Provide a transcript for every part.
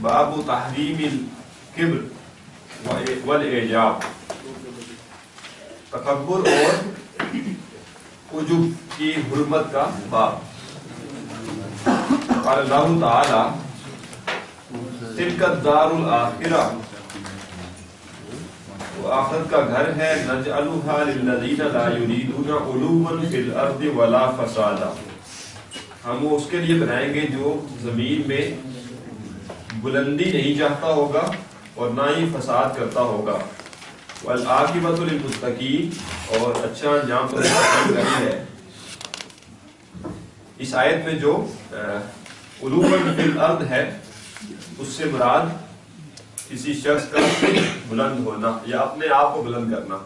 باب تحریم الکبر والاعجاب، تکبر اور عجب کی حرمت کا باب۔ قال اللہ تعالی تلک الدار الآخرہ، وہ آخرت کا گھر ہے، نجعلھا للذین لا یریدون علوا فی الارض ولا فسادا، ہم وہ اس کے لیے بنائیں گے جو زمین میں بلندی نہیں چاہتا ہوگا اور نہ ہی فساد کرتا ہوگا، والعاقبۃ للمتقین، اور اچھا انجام تو متقین کا ہی ہے۔ اس آیت میں جو علوا فی الارض ہے اس سے مراد کسی شخص کا بلند ہونا یا اپنے آپ کو بلند کرنا۔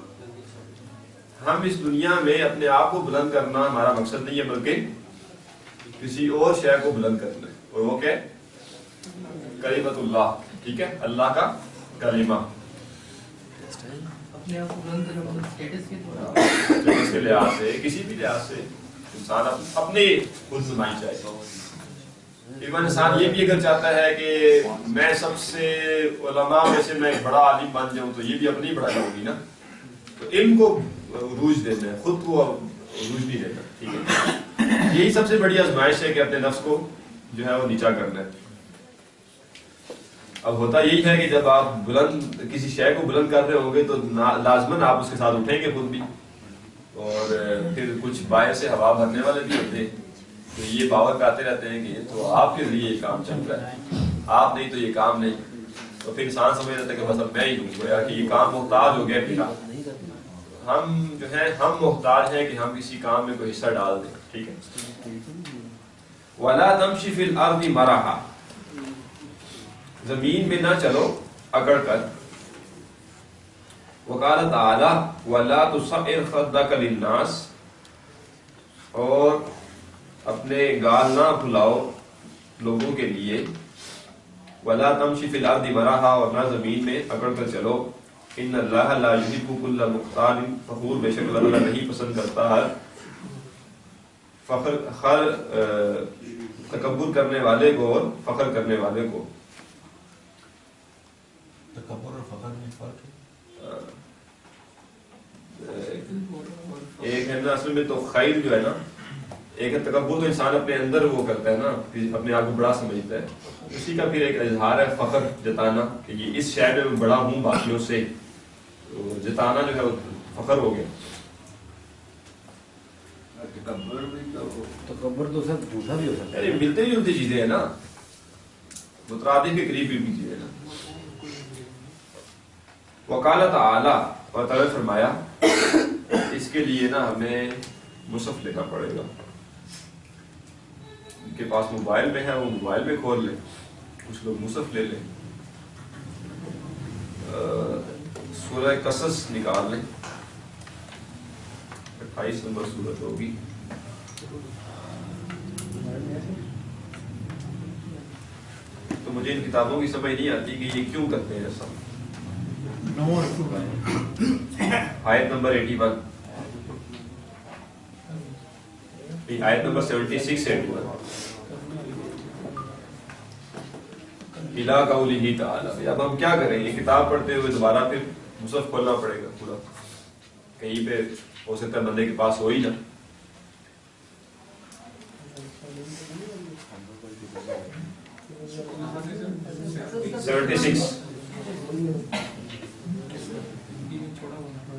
ہم اس دنیا میں اپنے آپ کو بلند کرنا ہمارا مقصد نہیں ہے، بلکہ کسی اور شے کو بلند کرنا ہے، اور وہ کیا؟ کلمۃ اللہ، ٹھیک ہے، اللہ کا کلمہ۔ اپنے آپ کو بلند کرنا اسٹیٹس کے لحاظ سے، کسی بھی لحاظ سے انسان اپنے خود نمائی چاہے۔ ایون انسان یہ بھی اگر چاہتا ہے کہ میں سب سے علماء میں سے میں ایک بڑا عالم بن جاؤں، تو یہ بھی اپنی بڑائی ہوگی نا۔ تو علم کو عروج دینا ہے، خود کو عروج نہیں دینا، ٹھیک ہے۔ یہی سب سے بڑی آزمائش ہے کہ اپنے نفس کو جو ہے وہ نیچا کرنا ہے۔ اب ہوتا یہی ہے کہ جب آپ کسی شے کو بلند کر رہے ہوں گے تو لازماً آپ اس کے ساتھ اٹھیں گے خود بھی، اور پھر کچھ باعث سے ہوا بھرنے والے بھی ہوتے ہیں، تو یہ باور کرتے رہتے ہیں کہ یہ تو آپ کے ذریعے یہ کام چل رہا ہے، آپ نہیں تو یہ کام نہیں، تو پھر انسان سمجھ رہتا ہے کہ بس اب میں ہی ہوں، گویا کہ یہ کام محتاج ہو گیا میرا۔ ہم جو ہے ہم محتاج ہیں کہ ہم کسی کام میں کوئی حصہ ڈال دیں، ٹھیک ہے۔ وَلَا تَمْشِ فِي الْأَرْضِ مَرَحًا، زمین میں نہ چلو اکڑ کر۔ وقال تعالی وَلَا تُصَعِّرْ خَدَّكَ لِلنَّاسِ، اور اپنے گال نہ پھلاؤ لوگوں کے لیے۔ وَلَا تَمْشِ فِي الْأَرْضِ مَرَحًا، اور نہ زمین میں اکڑ کر چلو۔ ان اللہ لا يحب كل مختال فخور، بے شک اللہ نہیں پسند کرتا ہر تکبر کرنے والے کو اور فخر کرنے والے کو۔ تکبر اور فخر میں فرق ہے؟ ایک ہے نا اصل میں تو خیر جو ہے نا، ایک ہے تکبر تو انسان اپنے اندر وہ کرتا ہے نا، اپنے آپ کو بڑا سمجھتا ہے، اسی کا پھر ایک اظہار ہے فخر جتانا کہ یہ اس شے میں بڑا ہوں باقیوں سے، تو جتانا جو ہے وہ فخر ہو گیا۔ تکبر تو سب جھوٹا بھی ہو سکتا ہے، ملتے جلتی چیزیں ہیں نا، مترادف کے قریب بھی چیزیں ہیں نا۔ وقال تعالی، اور تعالی فرمایا اس کے لیے نا ہمیں مصحف لینا پڑے گا۔ ان کے پاس موبائل میں ہے، وہ موبائل میں کھول لیں، کچھ لوگ مصحف لے لیں، سورہ قصص نکال لیں، 28 نمبر سورت ہوگی۔ تو مجھے ان کتابوں کی سمجھ نہیں آتی کہ یہ کیوں کرتے ہیں ایسا۔ آیت نمبر 81، آیت نمبر 76 81، اِلَىٰ قَوْلِهِ تَعَالَىٰ۔ اب ہم کیا کریں، یہ کتاب پڑھتے ہوئے دوبارہ پھر مصحف کھولنا پڑے گا پورا، کہیں پہ ہو سکتا ہے بندے کے پاس ہو ہی نہ۔ 76،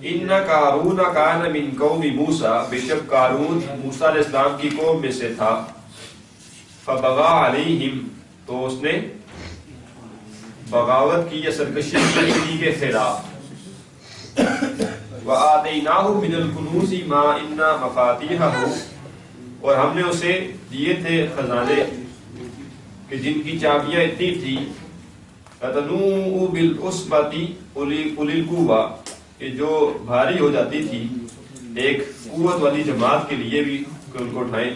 ان قارون کان من قوم موسیٰ، بے شک قارون موسیٰ علیہ السلام کی قوم میں سے تھا۔ فبغى علیہم، تو اس نے بغاوت کی یا سرکشی کی انہی کے خلاف۔ وآتیناہ من الکنوز ما ان مفاتیحہ، اور ہم نے اسے دیے تھے خزانے کہ جن کی چابیاں اتنی تھی، تنوء بالعصبۃ اولی القوہ، کہ جو بھاری ہو جاتی تھی ایک قوت والی جماعت کے لیے بھی کہ ان کو اٹھائیں۔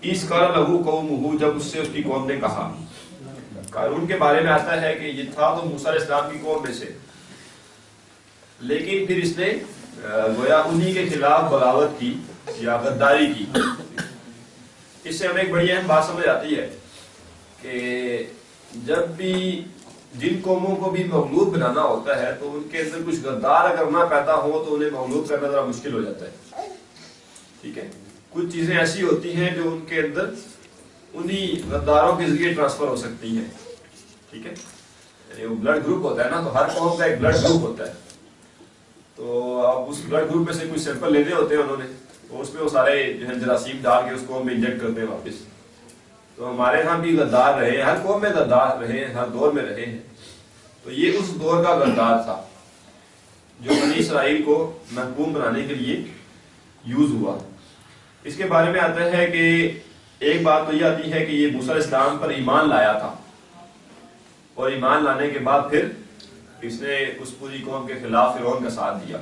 اس قال لہ قومہ، جب اس سے اس کی قوم نے کہا۔ قارون کے بارے میں آتا ہے کہ یہ تھا تو موسیٰ علیہ السلام کی قوم میں سے، لیکن پھر اس نے گویا انہی کے خلاف بغاوت کی یا غداری کی۔ اس سے ہمیں ایک بڑی اہم بات سمجھ آتی ہے کہ جب بھی جن قوموں کو بھی مغلوب بنانا ہوتا ہے تو ان کے اندر کچھ غدار اگر نہ پیدا ہو تو انہیں مغلوب کرنا ذرا مشکل ہو جاتا ہے. ٹھیک ہے, کچھ چیزیں ایسی ہوتی ہیں جو ان کے اندر انہی غداروں کے ذریعے ٹرانسفر ہو سکتی ہیں. ٹھیک ہے, یعنی وہ بلڈ گروپ ہوتا ہے نا, تو ہر قوم کا ایک بلڈ گروپ ہوتا ہے. تو اب اس بلڈ گروپ میں سے کچھ سیمپل لینے ہوتے ہیں انہوں نے, تو اس میں وہ سارے جو ہے جراثیم ڈال کے اس قوم میں انجیکٹ کرتے ہیں واپس. تو ہمارے ہاں بھی غدار رہے ہیں, ہر قوم میں غدار رہے ہیں, ہر دور میں رہے ہیں. تو یہ اس دور کا غدار تھا جو بنی اسرائیل کو محکوم بنانے کے لیے یوز ہوا. اس کے بارے میں آتا ہے کہ ایک بات تو یہ آتی ہے کہ یہ موسیٰ علیہ السلام پر ایمان لایا تھا, اور ایمان لانے کے بعد پھر اس نے اس پوری قوم کے خلاف فرعون کا ساتھ دیا.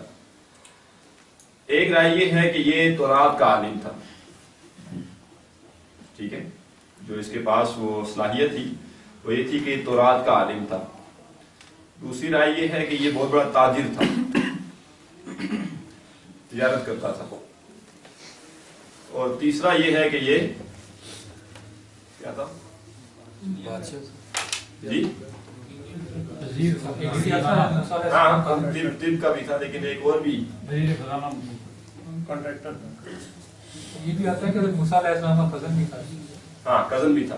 ایک رائے یہ ہے کہ یہ تورات کا عالم تھا. ٹھیک ہے, جو اس کے پاس وہ صلاحیت تھی وہ یہ تھی کہ یہ تورات کا عالم تھا. دوسری رائے یہ ہے کہ یہ بہت بڑا تاجر تھا, تجارت کرتا تھا. اور تیسرا یہ ہے کہ یہ کیا تھا جی, ہاں طب کا بھی تھا, لیکن ایک اور بھی کانٹریکٹر تھا. یہ بھی آتا ہے کہ موسیٰ علیہ السلام کا کزن بھی تھا. ہاں کزن بھی تھا,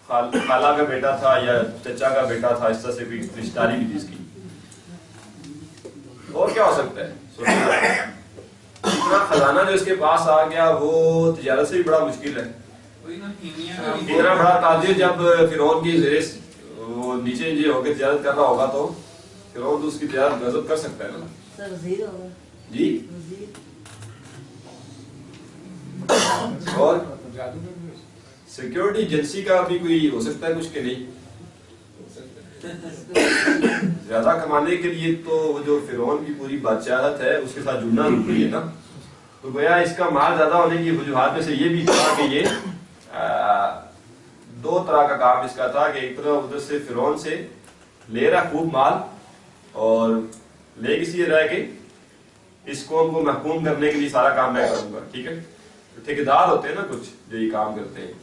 خالہ کا بیٹا تھا یا چچا کا بیٹا تھا, اس طرح سے کوئی رشتہ داری بھی تھی اس کی. اور کیا ہو سکتا ہے؟ اتنا خزانہ جو اس کے پاس آ گیا وہ تجارت سے بھی بڑا مشکل ہے. اتنا بڑا تاجر جب فرعون کی زیر وہ نیچے یہ ہو کے تجارت کر رہا ہوگا تو فرعون تو اس کی تجارت غضب کر سکتا ہے نا جی. اور سیکیورٹی ایجنسی کا بھی کوئی ہو سکتا ہے کچھ کہ نہیں, زیادہ کمانے کے لیے تو وہ جو فرعون کی پوری بادشاہت ہے اس کے ساتھ جڑنا ضروری ہے نا. تو گویا اس کا مال زیادہ ہونے کی وجوہات میں سے یہ بھی تھا کہ یہ دو طرح کا کام اس کا تھا کہ ایک طرح ادھر سے فرعون سے لے رہا خوب مال, اور لے کسی رہ کے اس قوم کو محکوم کرنے کے لیے سارا کام میں کروں گا. ٹھیک ہے, ٹھیکیدار ہوتے ہیں نا کچھ جو یہ کام کرتے ہیں,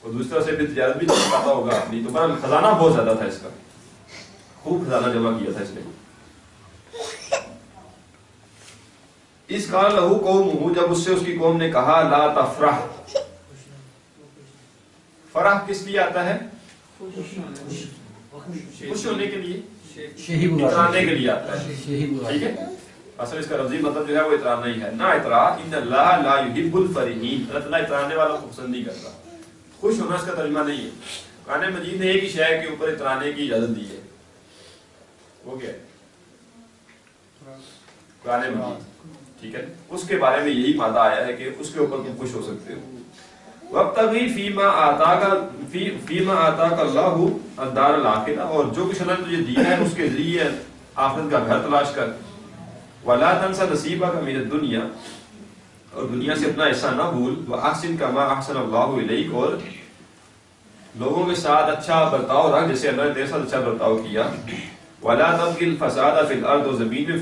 اور دوسرا سے بھی تجارت بھی چل پاتا ہوگا اپنی. تو بہرحال خزانہ بہت زیادہ تھا اس کا, خوب خزانہ جمع کیا تھا اس نے. اس قال لہو قومہ, جب اس سے اس کی قوم نے کہا لا تفرح. فرح کس لیے آتا ہے؟ خوش ہونے کے لیے, اترانے کے لیے آتا ہے. ٹھیک ہے, اصل اس کا لفظی مطلب جو ہے وہ اترانا ہی ہے. نہ اترا, ان اللہ لا یحب الفرحین, اللہ تعالیٰ اترانے والوں کو پسند نہیں کرتا. خوش ہونا اس کا ترجمہ نہیں ہے. قرآن مجید نے ایک ہی شے کے اوپر اترانے کی اجازت دی ہے, وہ کیا ہے؟ قرآن مجید. ٹھیک ہے, اس کے بارے میں یہی مادہ آیا ہے کہ اس کے اوپر تم خوش ہو سکتے ہو. وَابْتَغِي فِيمَا آتَاكَ اللَّهُ الدَّارَ الْآخِرَةَ, اور جو کچھ اللہ نے تجھے دیا ہے اس کے ذریعے آخرت کا گھر تلاش کر. وَلَا تَنْسَ نَصِيبَكَ مِنَ الدُّنْيَا, اور دنیا سے اپنا حصہ نہ بھول. وَأَحْسِنْ كَمَا أَحْسَنَ اللَّهُ إِلَيْكَ, اور لوگوں کے ساتھ اچھا برتاؤ رکھ جیسے اللہ نے تیرے ساتھ اچھا برتاؤ کیا. وَلَا تَبْغِ الْفَسَادَ فِي الْأَرْضِ, اور زمین میں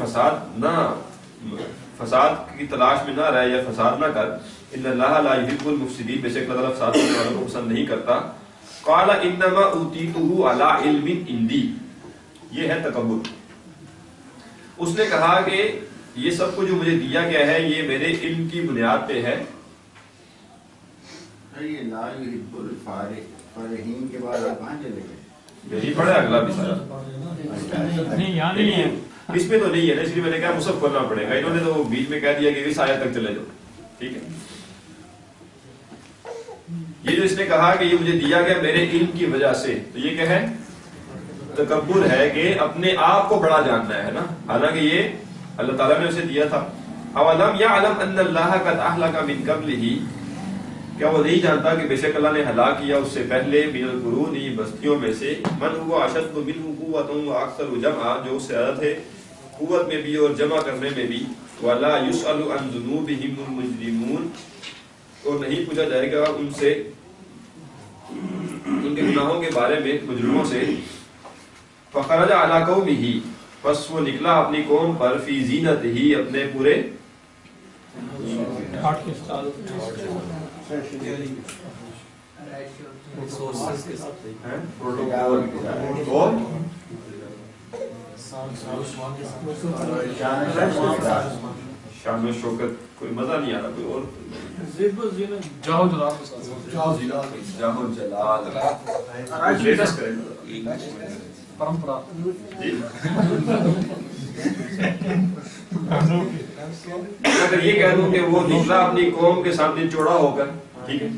فساد کی تلاش میں نہ رہے یا فساد نہ کر. ان اللہ لا یحب المفسدین, بے شک اللہ تعالیٰ فساد کرنے والوں کو پسند نہیں کرتا. قال انما اوتیتہ علی علم عندی, یہ ہے تکبر. اس نے کہا کہ یہ سب کچھ جو مجھے دیا گیا ہے یہ میرے علم کی بنیاد پہ ہے. یہ لا یحب الفرحین کے بعد آپ کہاں چلے گئے؟ یہی پڑھا اگلا بھی سارا نہیں, یہاں نہیں ہے, اس میں تو نہیں ہے نا, اس لیے میں نے کہا مصحف کھولنا پڑے گا. انہوں نے تو بیچ میں کہہ دیا کہ اس آیت تک چلے جاؤ. ٹھیک ہے, یہ جو اس نے کہا کہ یہ مجھے دیا گیا میرے علم کی وجہ سے, تو یہ کیا ہے؟ تکبر ہے کہ اپنے آپ کو بڑا جاننا ہے نا, حالانکہ یہ اللہ تعالیٰ نے اسے دیا تھا. اولم یعلم ان اللہ قد اہلک من قبلہ, کیا وہ نہیں جانتا کہ بے شک اللہ نے ہلاک کیا اس سے پہلے من القرون, بستیوں میں سے, من هو اشد منہ قوۃ واکثر جمعا, جو اس سے زیادہ تھے قوت میں بھی اور جمع کرنے میں بھی. ولا یسأل عن ذنوبہم المجرمون, اور نہیں پوچھا جائے گا ان سے ان کے گناہوں کے بارے میں مجرموں سے. فخرج علی قومہ, پس وہ نکلا اپنی قوم پر, فی زینتہ, اپنے پورے ریشیو ہیں؟ پروٹوکول کے ساتھ اور شان و شوکت کوئی مزہ نہیں آ رہا کوئی اور جاؤ جناب کے ساتھ جاہ و جلال اسٹیٹس کریں پرمپرا جی اگر یہ کہہ دوں کہ وہ نکلا اپنی قوم کے سامنے چوڑا ہو کر ٹھیک ہے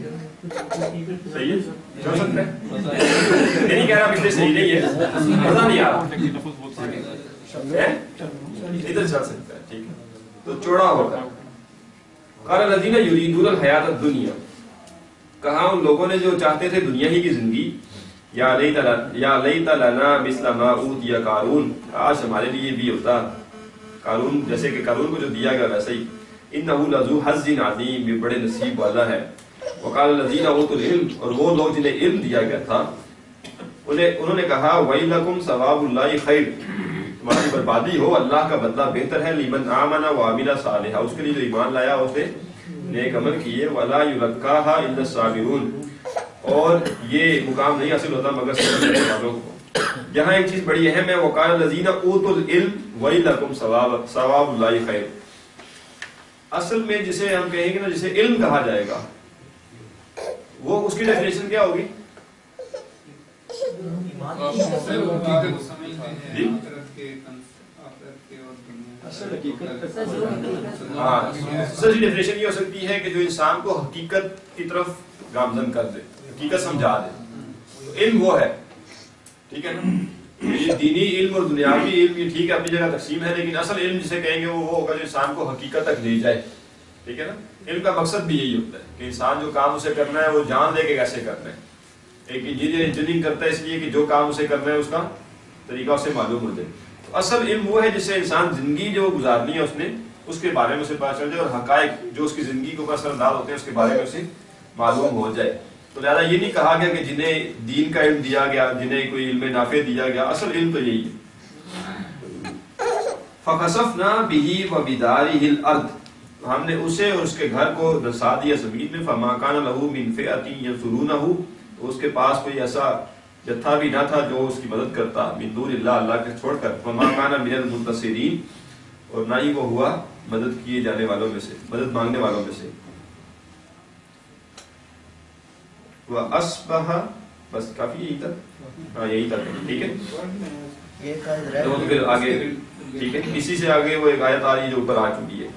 صحیح ہے چل سکتا ہے میں نہیں کہہ رہا پچھلے صحیح نہیں ہے مزہ نہیں آ رہا ادھر چل سکتا ہے ٹھیک ہے تو چوڑا ہو کر قال الذین یریدون الحیات الدنیا کہا ان لوگوں نے جو چاہتے تھے دنیا ہی کی زندگی یا لیت لنا مثل ما اوتی قارون کاش ہمارے لیے بھی ہوتا قارون جیسے کہ قارون کو جو دیا گیا ویسا ہی انه لذو حظ عظیم یہ بڑے نصیب والا ہے وقال الذین اوتوا العلم اور وہ لوگ جنہیں علم دیا گیا تھا انہوں نے کہا ویلکم ثواب اللہ خیر تمہاری بربادی ہو اللہ کا بدلہ بہتر ہے لمن آمن وعمل صالحا اس کے لیے جو ایمان لایا اس نے نیک عمل کیے ولا یلقاها الا الصابرون اور یہ مقام نہیں حاصل ہوتا مگر صبر کرنے والوں کو یہاں ایک چیز بڑی اہم ہے وقال الذین اوتوا العلم ویلکم ثواب اللہ خیر اصل میں جسے ہم کہیں گے نا جسے علم کہا جائے گا وہ اس کی ڈیفینیشن کیا ہوگی ہاں سچ ڈیفینیشن یہ ہو سکتی ہے کہ جو انسان کو حقیقت کی طرف گامزن کر دے حقیقت سمجھا دے علم وہ ہے ٹھیک ہے نا یہ دینی علم اور دنیاوی علم یہ ٹھیک ہے اپنی جگہ تقسیم ہے لیکن اصل علم جسے کہیں گے وہ ہوگا جو انسان کو حقیقت تک لے جائے ٹھیک ہے نا علم کا مقصد بھی یہی ہوتا ہے کہ انسان جو کام اسے کرنا ہے وہ جان لے کے کیسے کرنا ہے ایک انجینئرنگ کرتا ہے اس لیے کہ جو کام اسے کرنا ہے اس کا طریقہ اسے معلوم ہو جائے تو اصل علم وہ ہے جس سے انسان زندگی جو گزارنی ہے اس نے اس کے بارے میں اسے پتا چل جائے اور حقائق جو اس کی زندگی کے اوپر اثر انداز ہوتے ہیں اس کے بارے میں اسے معلوم ہو جائے تو لہٰذا یہ نہیں کہا گیا کہ جنہیں دین کا علم دیا گیا جنہیں کوئی علم نافع دیا گیا اصل علم تو یہی ہے فخسفنا به وبداره الارض ہم نے اسے اور اس کے گھر کو دسا دیا زمین میں فما كان له من فئة ينصرونه تو اس کے پاس کوئی ایسا جتھا بھی نہ تھا جو اس کی مدد کرتا من دون اللہ اللہ کے چھوڑ کر فما كان من المنتصرین اور نہ ہی وہ ہوا مدد کیے جانے والوں میں سے مدد مانگنے والوں میں سے وَأَصْبَحَ بس کافی یہی تک ہاں یہی تک ٹھیک ہے تو پھر آگے ٹھیک ہے اسی سے آگے وہ ایک آیت آ رہی ہے جو اوپر آ چکی ہے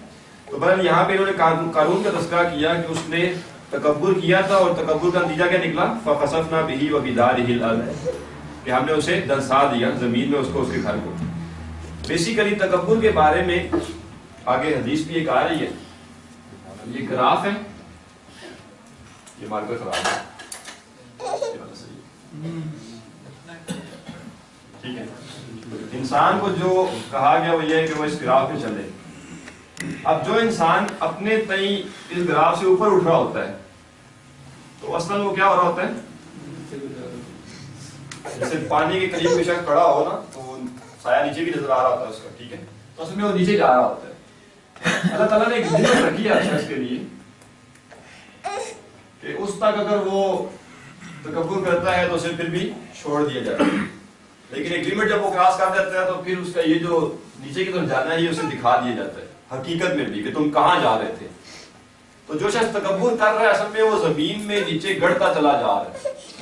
تو بہرحال یہاں پہ انہوں نے قارون کا تذکرہ کیا کہ اس نے تکبر کیا تھا اور تکبر کا نتیجہ کیا نکلا فَخَسَفْنَا بِهِ وَبِدَارِهِ الْأَرْضِ کہ ہم نے اسے دنسا دیا زمین میں اس کو اس کے گھر کو بیسیکلی تکبر کے بارے میں آگے حدیث بھی ایک آ رہی ہے یہ گراف ہے یہ مارکر خراب ہے ٹھیک ہے انسان کو جو کہا گیا وہ یہ ہے کہ وہ اس گراف پہ چلے اب جو انسان اپنے تئیں اس گراف سے اوپر اٹھ رہا ہوتا ہے تو اصلاً وہ کیا ہو رہا ہوتا ہے جیسے پانی کے قریب میں شخص کھڑا ہو نا تو سایہ نیچے بھی نظر آ رہا ہوتا ہے اس کا ٹھیک ہے تو اصل میں وہ نیچے جا رہا ہوتا ہے اللہ تعالیٰ نے ایک لمٹ رکھی ہے شخص کے لیے کہ اس تک اگر وہ تکبر کرتا ہے تو اسے پھر بھی چھوڑ دیا جاتا ہے لیکن ایک لمٹ جب وہ کراس کر دیتا ہے تو پھر اس کا یہ جو نیچے کی طرف جانا ہے یہ اسے دکھا دیا جاتا ہے حقیقت میں بھی کہ تم کہاں جا رہے تھے تو جو شخص تکبر کر رہا ہے اصل میں وہ زمین میں نیچے گڑتا چلا جا رہا ہے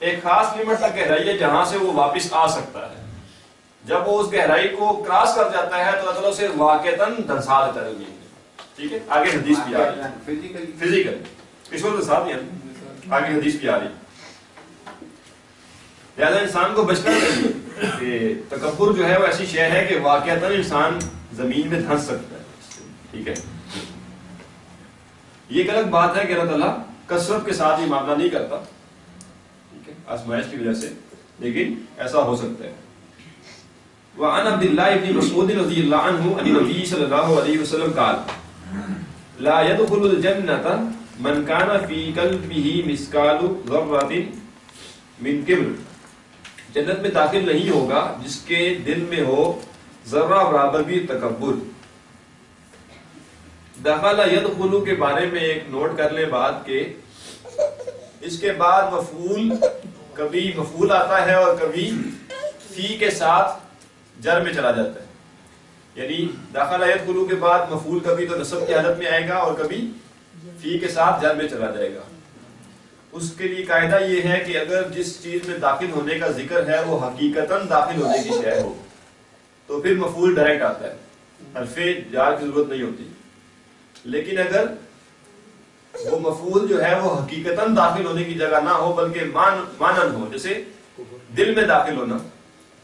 ایک خاص لمٹ تک گہرائی ہے جہاں سے وہ واپس آ سکتا ہے جب وہ اس گہرائی کو کراس کر جاتا ہے تو اللہ تعالیٰ اسے واقعتاً دھنسا دیتا ہے زمین میں ٹھیک ہے آگے حدیث بھی آ رہی ہے فزیکل اس وقت دھنسا دیا آگے حدیث بھی آ رہی لہذا انسان کو بچنا چاہیے کہ تکبر جو ہے وہ ایسی شے ہے کہ واقعتاً انسان زمین میں دھنس سکتا ہے ٹھیک ہے یہ ایک الگ بات ہے کہ اللہ تعالیٰ کثرت کے ساتھ یہ معاملہ نہیں کرتا ٹھیک ہے آزمائش کی وجہ سے لیکن ایسا ہو سکتا ہے وعن عبد الله بن مسعود رضي الله عنه عن النبي صلى الله عليه وسلم قال لا يدخل الجنة من كان في قلبه مثقال ذرة من كبر جنت میں داخل نہیں ہوگا جس کے دل میں ہو ذرہ برابر بھی تکبر دخل يدخل کے بارے میں ایک نوٹ کر لیں بات کہ اس کے بعد مفعول، کبھی مفعول آتا ہے اور کبھی فی کے ساتھ جر میں چلا جاتا ہے. یعنی داخل یدخلوا کے بعد مفعول کبھی تو نصب کی حالت میں آئے گا اور کبھی فی کے ساتھ جر میں چلا جائے گا. اس کے لیے قاعدہ یہ ہے کہ اگر جس چیز میں داخل ہونے کا ذکر ہے وہ حقیقتاً داخل ہونے کی شے ہو تو پھر مفعول ڈائریکٹ آتا ہے، حرف جار کی ضرورت نہیں ہوتی. لیکن اگر وہ مفعول جو ہے وہ حقیقتاً داخل ہونے کی جگہ نہ ہو بلکہ مانن ہو، جیسے دل میں داخل ہونا.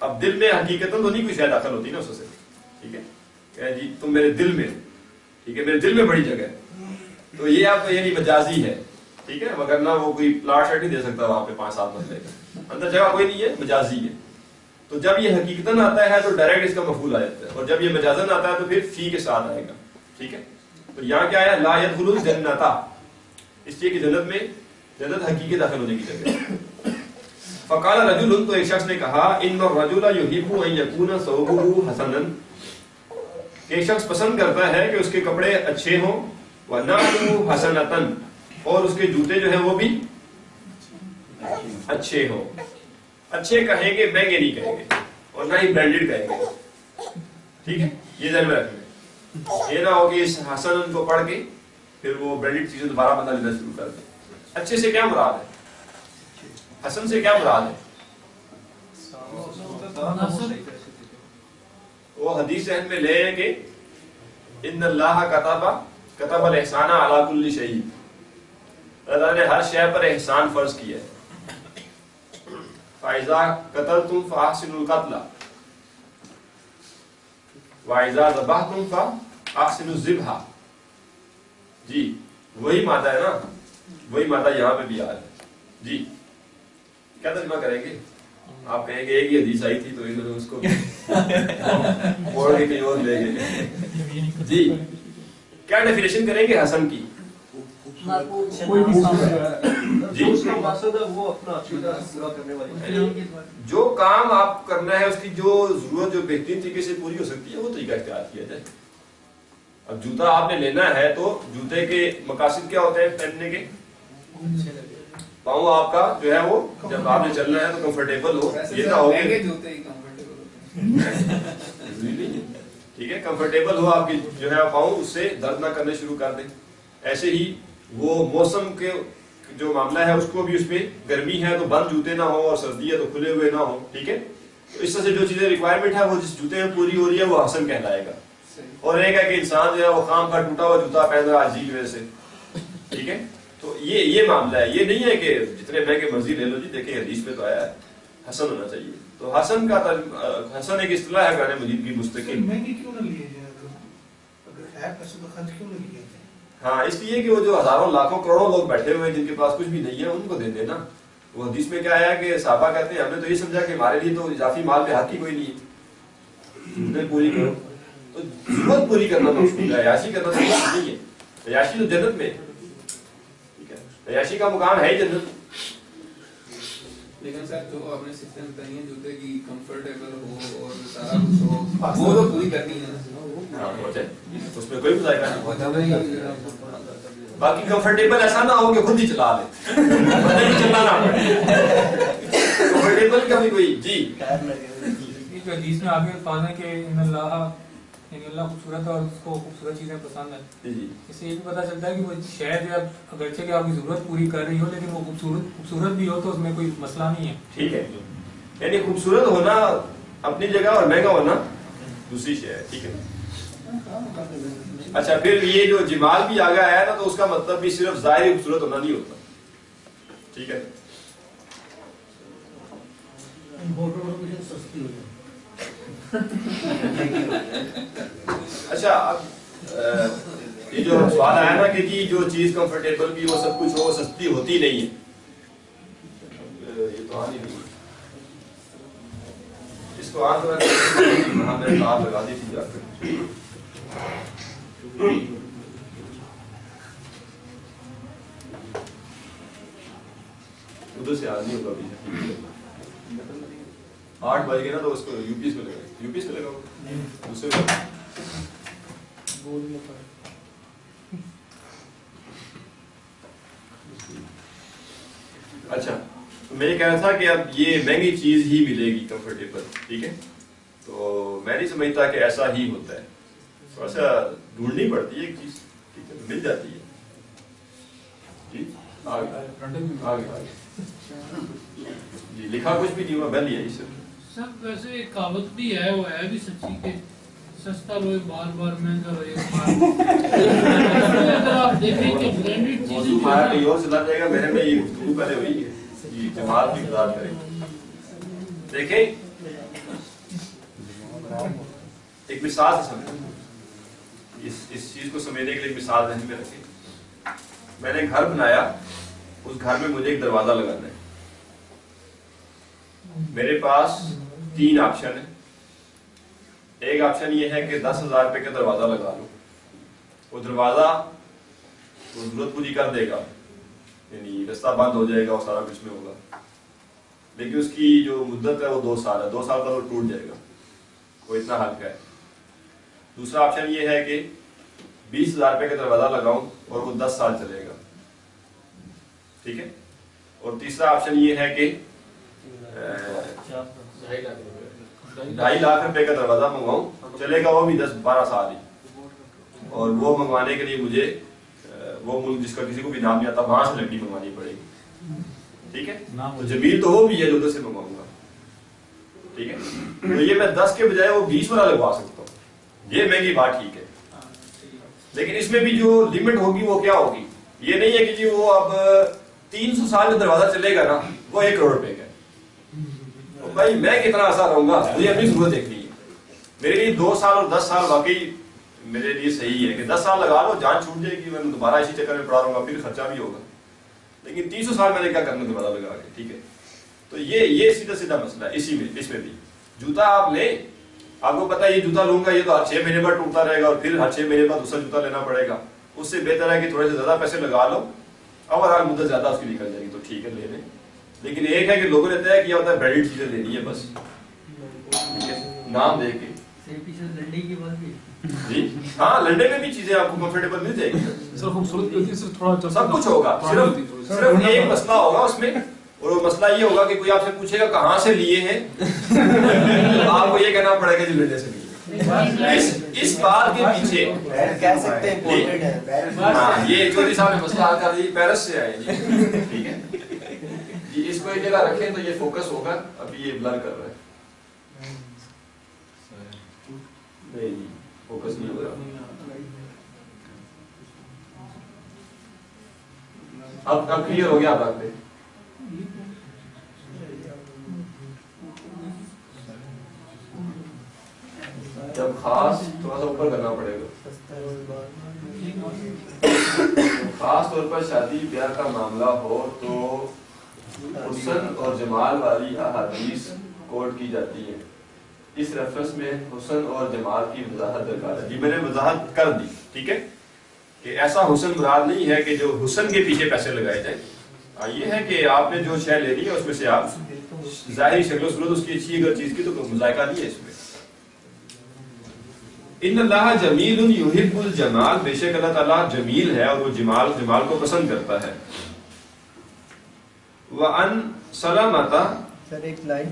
اب دل میں حقیقتاً تو نہیں کوئی شے داخل ہوتی نا اس سے، ٹھیک ہے، کہ جی تم میرے دل میں، ٹھیک ہے، میرے دل میں بڑی جگہ ہے، تو یہ آپ یعنی مجازی ہے، ٹھیک ہے، مگر نہ وہ کوئی پلاٹ شرٹ نہیں دے سکتا وہاں پہ 5-7 بندے کا، اندر جگہ کوئی نہیں ہے، مجازی ہے. تو جب یہ حقیقتاً آتا ہے تو ڈائریکٹ اس کا مفعول آ جاتا ہے، اور جب یہ مجازن آتا ہے تو پھر فی کے ساتھ آئے گا. ٹھیک ہے، تو یہاں کیا ہے، لا يدخل الجنۃ، اس لیے کہ جنت میں جنت حقیقی داخل ہونے کی جگہ ہے. فقال رجل، تو ایک شخص نے کہا، ان الرجل يحب ان يكون ثوبه حسنا، ایک شخص پسند کرتا ہے کہ اس کے کپڑے اچھے ہوں، ونعله حسنة، اور اس کے جوتے جو ہیں وہ بھی اچھے ہوں. اچھے کہیں گے، مہنگے نہیں کہیں گے، اور نہ ہی برانڈیڈ کہیں گے. ٹھیک ہے، یہ ذہن میں رکھیں، یہ نہ ہو کہ اس حسن کو پڑھ کے پھر وہ برانڈیڈ چیزیں دوبارہ بندہ لینا شروع کر دے. اچھے سے کیا مراد ہے، حسن سے کیا مراد ہے؟ وہ حدیث ذہن میں لے کہ ان اللہ کتب الاحسان علی کل شیء، اللہ نے ہر شے پر احسان فرض کیا ہے. فَإِذَا قَتَلْتُمْ فَأَحْسِنُوا الْقَتْلَ وَإِذَا ذَبَحْتُمْ فَأَحْسِنُوا الذِّبْحَ. جی وہی مادہ ہے نا، وہی مادہ یہاں پہ بھی آ ہے. جی کیا ترجمہ کریں گے؟ آپ کہیں گے ایک ہی حدیث آئی تھی تو انہوں نے اس کو موڑ کے کہیں اور لے گئے. جی کیا ڈیفینیشن کریں گے حسن کی؟ جی جو کام آپ کرنا ہے اس کی جو ضرورت جو بہترین طریقے سے پوری ہو سکتی ہے وہ طریقہ اختیار کیا جائے. اب جوتا آپ نے لینا ہے تو جوتے کے مقاصد کیا ہوتے ہیں پہننے کے؟ پاؤں آپ کا جو ہے وہ جب آپ نے چلنا ہے تو کمفرٹیبل ہو، یہ نہ ہو ٹھیک ہے، کمفرٹیبل ہو آپ کی جو ہے پاؤں، اس سے درد نہ کرنے شروع کر دیں. ایسے ہی وہ موسم کے جو معاملہ ہے اس کو بھی، اس میں گرمی ہے تو بند جوتے نہ ہو اور سردی ہے تو کھلے ہوئے نہ ہو. ٹھیک ہے، تو اس طرح سے جو چیزیں ریکوائرمنٹ ہے وہ جس جوتے میں پوری ہو رہی ہے وہ حسن کہلائے گا. اور ایک ہے کہ انسان جو ہے وہ خام کا ٹوٹا ہوا جوتا پہن رہا ہے عجیب وجہ سے. ٹھیک ہے، تو یہ معاملہ ہے. یہ نہیں ہے کہ جتنے مہنگے مرضی لے لو. جی دیکھیں حدیث میں تو آیا ہے حسن ہونا چاہیے. تو حسن کا حسن ایک اصطلاح ہے قرآن مجید کی مستقل. مہنگی کیوں نہ لیے جائے، اگر ہے پیسے تو خرچ کیوں نہ لیے جائے؟ ہاں اس لیے کہ وہ جو ہزاروں لاکھوں کروڑوں لوگ بیٹھے ہوئے ہیں جن کے پاس کچھ بھی نہیں ہے ان کو دے دینا. وہ حدیث میں کیا آیا کہ صحابہ کہتے ہیں ہم نے تو یہ سمجھا کہ ہمارے لیے تو اضافی مال میں حق ہی کوئی نہیں ہے، پوری کرو. تو ضرورت پوری کرنا مقصود ہے، عیاشی کرنا تو نہیں ہے. عیاشی تو جنت میں، ٹھیک ہے، عیاشی کا مقام ہے ہی جنت. لیکن سر جو آپ نے سسٹم بتائی ہے جوتے کی کمفرٹیبل ہو اور سارا کچھ ہو وہ تو پوری کرنی ہے نا، اس میں کوئی مذائقہ نہیں. باقی کمفرٹیبل ایسا نہ ہو کہ خود ہی چلا لے، چلانا پڑے. کمفرٹیبل کا بھی کوئی. جی جو حدیث میں آگے الفاظ ہے کہ ان اللہ، یعنی اللہ خوبصورت ہے اور اس کو خوبصورت چیزیں پسند ہیں. اس سے یہ بھی پتہ چلتا ہے کہ وہ شاید اگرچہ کہ آپ کی ضرورت پوری کر رہی ہو لیکن وہ خوبصورت بھی ہو تو اس میں کوئی مسئلہ نہیں ہے. ٹھیک ہے، یعنی خوبصورت ہونا اپنی جگہ اور مہنگا ہونا دوسری شے ہے. ٹھیک ہے. اچھا پھر یہ جو جمال بھی آگے آیا نا تو اس کا مطلب بھی صرف ظاہری خوبصورت ہونا نہیں ہوتا. ٹھیک ہے. اچھا اب یہ جو سوال آیا نا کہ جی جو چیز کمفرٹیبل بھی ہو سب کچھ ہو سستی ہوتی نہیں ہے، یہ تو آنی نہیں. اس کو آن طرح میں نے تار لگا دی تھی جا کر. ادھر سے آدمی ہوگا بھی 8 بج گئے نا تو اس کو یو پی ایس میں لگا، یو پی ایس میں لگا دوسرے بول میں 8 اچھا تو میں یہ کہہ رہا تھا کہ اب یہ مہنگی چیز ہی ملے گی کمفرٹیبل، ٹھیک ہے، تو میں نہیں سمجھتا کہ ایسا ہی ہوتا ہے، تھوڑا سا ڈھونڈنی پڑتی ہے ایک چیز، ٹھیک ہے، مل جاتی ہے. جی آگے جی لکھا کچھ بھی نہیں ہوا، بل یہی سب ویسے ایک کہاوت بھی ہے، وہ ہے بھی سچی کہ سستا روئے بار بار مہنگا روئے اگر آپ دیکھیں کہ برانڈیڈ چیزیں ہمارا کہیں اور چلا جائے گا، میرے میں یہ گفتگو پہلے ہوئی ہے جی جماعت کی اقدار کریں. دیکھیں ایک مثال سے سمجھیں، اس چیز کو سمجھنے کے لیے مثال ذہن میں رکھیں. میں نے گھر بنایا، اس گھر میں مجھے ایک دروازہ لگانا ہے. میرے پاس 3 آپشن ہیں. ایک آپشن یہ ہے کہ 10,000 روپے کا دروازہ لگا لو، وہ دروازہ وہ ضرورت پوری کر دے گا، یعنی رستہ بند ہو جائے گا اور سارا کچھ میں ہوگا، لیکن اس کی جو مدت ہے وہ 2 سال ہے، 2 سال بعد وہ ٹوٹ جائے گا، وہ اتنا حد کا ہے. دوسرا آپشن یہ ہے کہ 20,000 روپے کا دروازہ لگاؤں اور وہ 10 سال چلے گا، ٹھیک ہے. اور تیسرا آپشن یہ ہے کہ 2.5 لاکھ روپے کا دروازہ منگواؤں، چلے گا وہ بھی 10-12 سال ہی، اور وہ منگوانے کے لیے مجھے وہ ملک جس کا کسی کو بھی نام نہیں آتا وہاں سے لکڑی منگوانی پڑے گی، ٹھیک ہے. جمیل تو وہ بھی ہے جو ادھر سے منگواؤں گا، ٹھیک ہے. تو یہ میں 10 کے بجائے وہ 20 والا لگوا سکتا ہوں، یہ مہنگی بات ٹھیک ہے، لیکن اس میں بھی جو لمٹ ہوگی وہ کیا ہوگی؟ یہ نہیں ہے کہ جی وہ اب 300 سال میں دروازہ چلے گا نا وہ 1 کروڑ روپے کا ہے. بھائی میں کتنا عرصہ رہوں گا، مجھے اپنی ضرورت دیکھنی ہے. میرے لیے 2 سال اور 10 سال واقعی میرے لیے صحیح ہے کہ 10 سال لگا لو، جان چھوٹ جائے گی، میں دوبارہ اسی چکر میں پڑا رہوں گا، پھر خرچہ بھی ہوگا. لیکن 300 سال میں نے کیا کرنا دروازہ لگا کے، ٹھیک ہے. تو یہ سیدھا سیدھا مسئلہ ہے. اس میں بھی جوتا آپ لیں، آپ کو پتا ہے یہ جوتا لوں گا یہ تو ہر 6 مہینے بعد ٹوٹتا رہے گا اور پھر ہر 6 مہینے بعد دوسرا جوتا لینا پڑے گا. اس سے بہتر ہے کہ تھوڑے سے زیادہ پیسے لگا لو، اور مدت زیادہ اس کی نکل جائے گی تو ٹھیک ہے لے لیں. لیکن ایک ہے کہ لوگوں نے طے کیا ہوتا ہے برانڈیڈ چیزیں لینی ہے بس، نام دے کے. جی ہاں لنڈے میں بھی چیزیں آپ کو کمفرٹیبل مل جائے گی، سب کچھ ہوگا، صرف ایک مسئلہ ہوگا اس میں، اور وہ مسئلہ یہ ہوگا کہ کوئی آپ سے پوچھے گا کہاں سے لیے ہیں تو آپ کو یہ کہنا پڑے گا جی لنڈے سے لیے. اس بات کے پیچھے کہہ سکتے ہیں یہ چودھری صاحب نے مسئلہ حل کر دی، پیرس سے آئے جی، ٹھیک ہے جی. اس کو ایک جگہ رکھیں تو یہ فوکس ہوگا. ابھی یہ بلر کر رہا ہے، نہیں جی فوکس نہیں ہو رہا. اب کلیئر ہو گیا. آپ رکھ دیں. جب خاص تھوڑا سا اوپر کرنا پڑے گا، خاص طور پر شادی بیاہ کا معاملہ ہو تو حسن اور جمال والی احادیث کوٹ کی جاتی ہے. اس ریفرنس میں حسن اور جمال کی وضاحت درکار ہے. جی میں نے وضاحت کر دی، ٹھیک ہے، کہ ایسا حسن مراد نہیں ہے کہ جو حسن کے پیچھے پیسے لگائے جائیں. یہ ہے کہ آپ نے جو شے لے لی ہے اس میں سے آپ ظاہری شکل و صورت اس کی اچھی اگر چیز کی تو کوئی مذائقہ نہیں ہے اس میں. ان اللہ جمیل یحب الجمال، بے شک اللہ تعالیٰ جمیل ہے اور وہ جمال کو پسند کرتا ہے. وَأَن سَلَمَةَ سر ایک لائن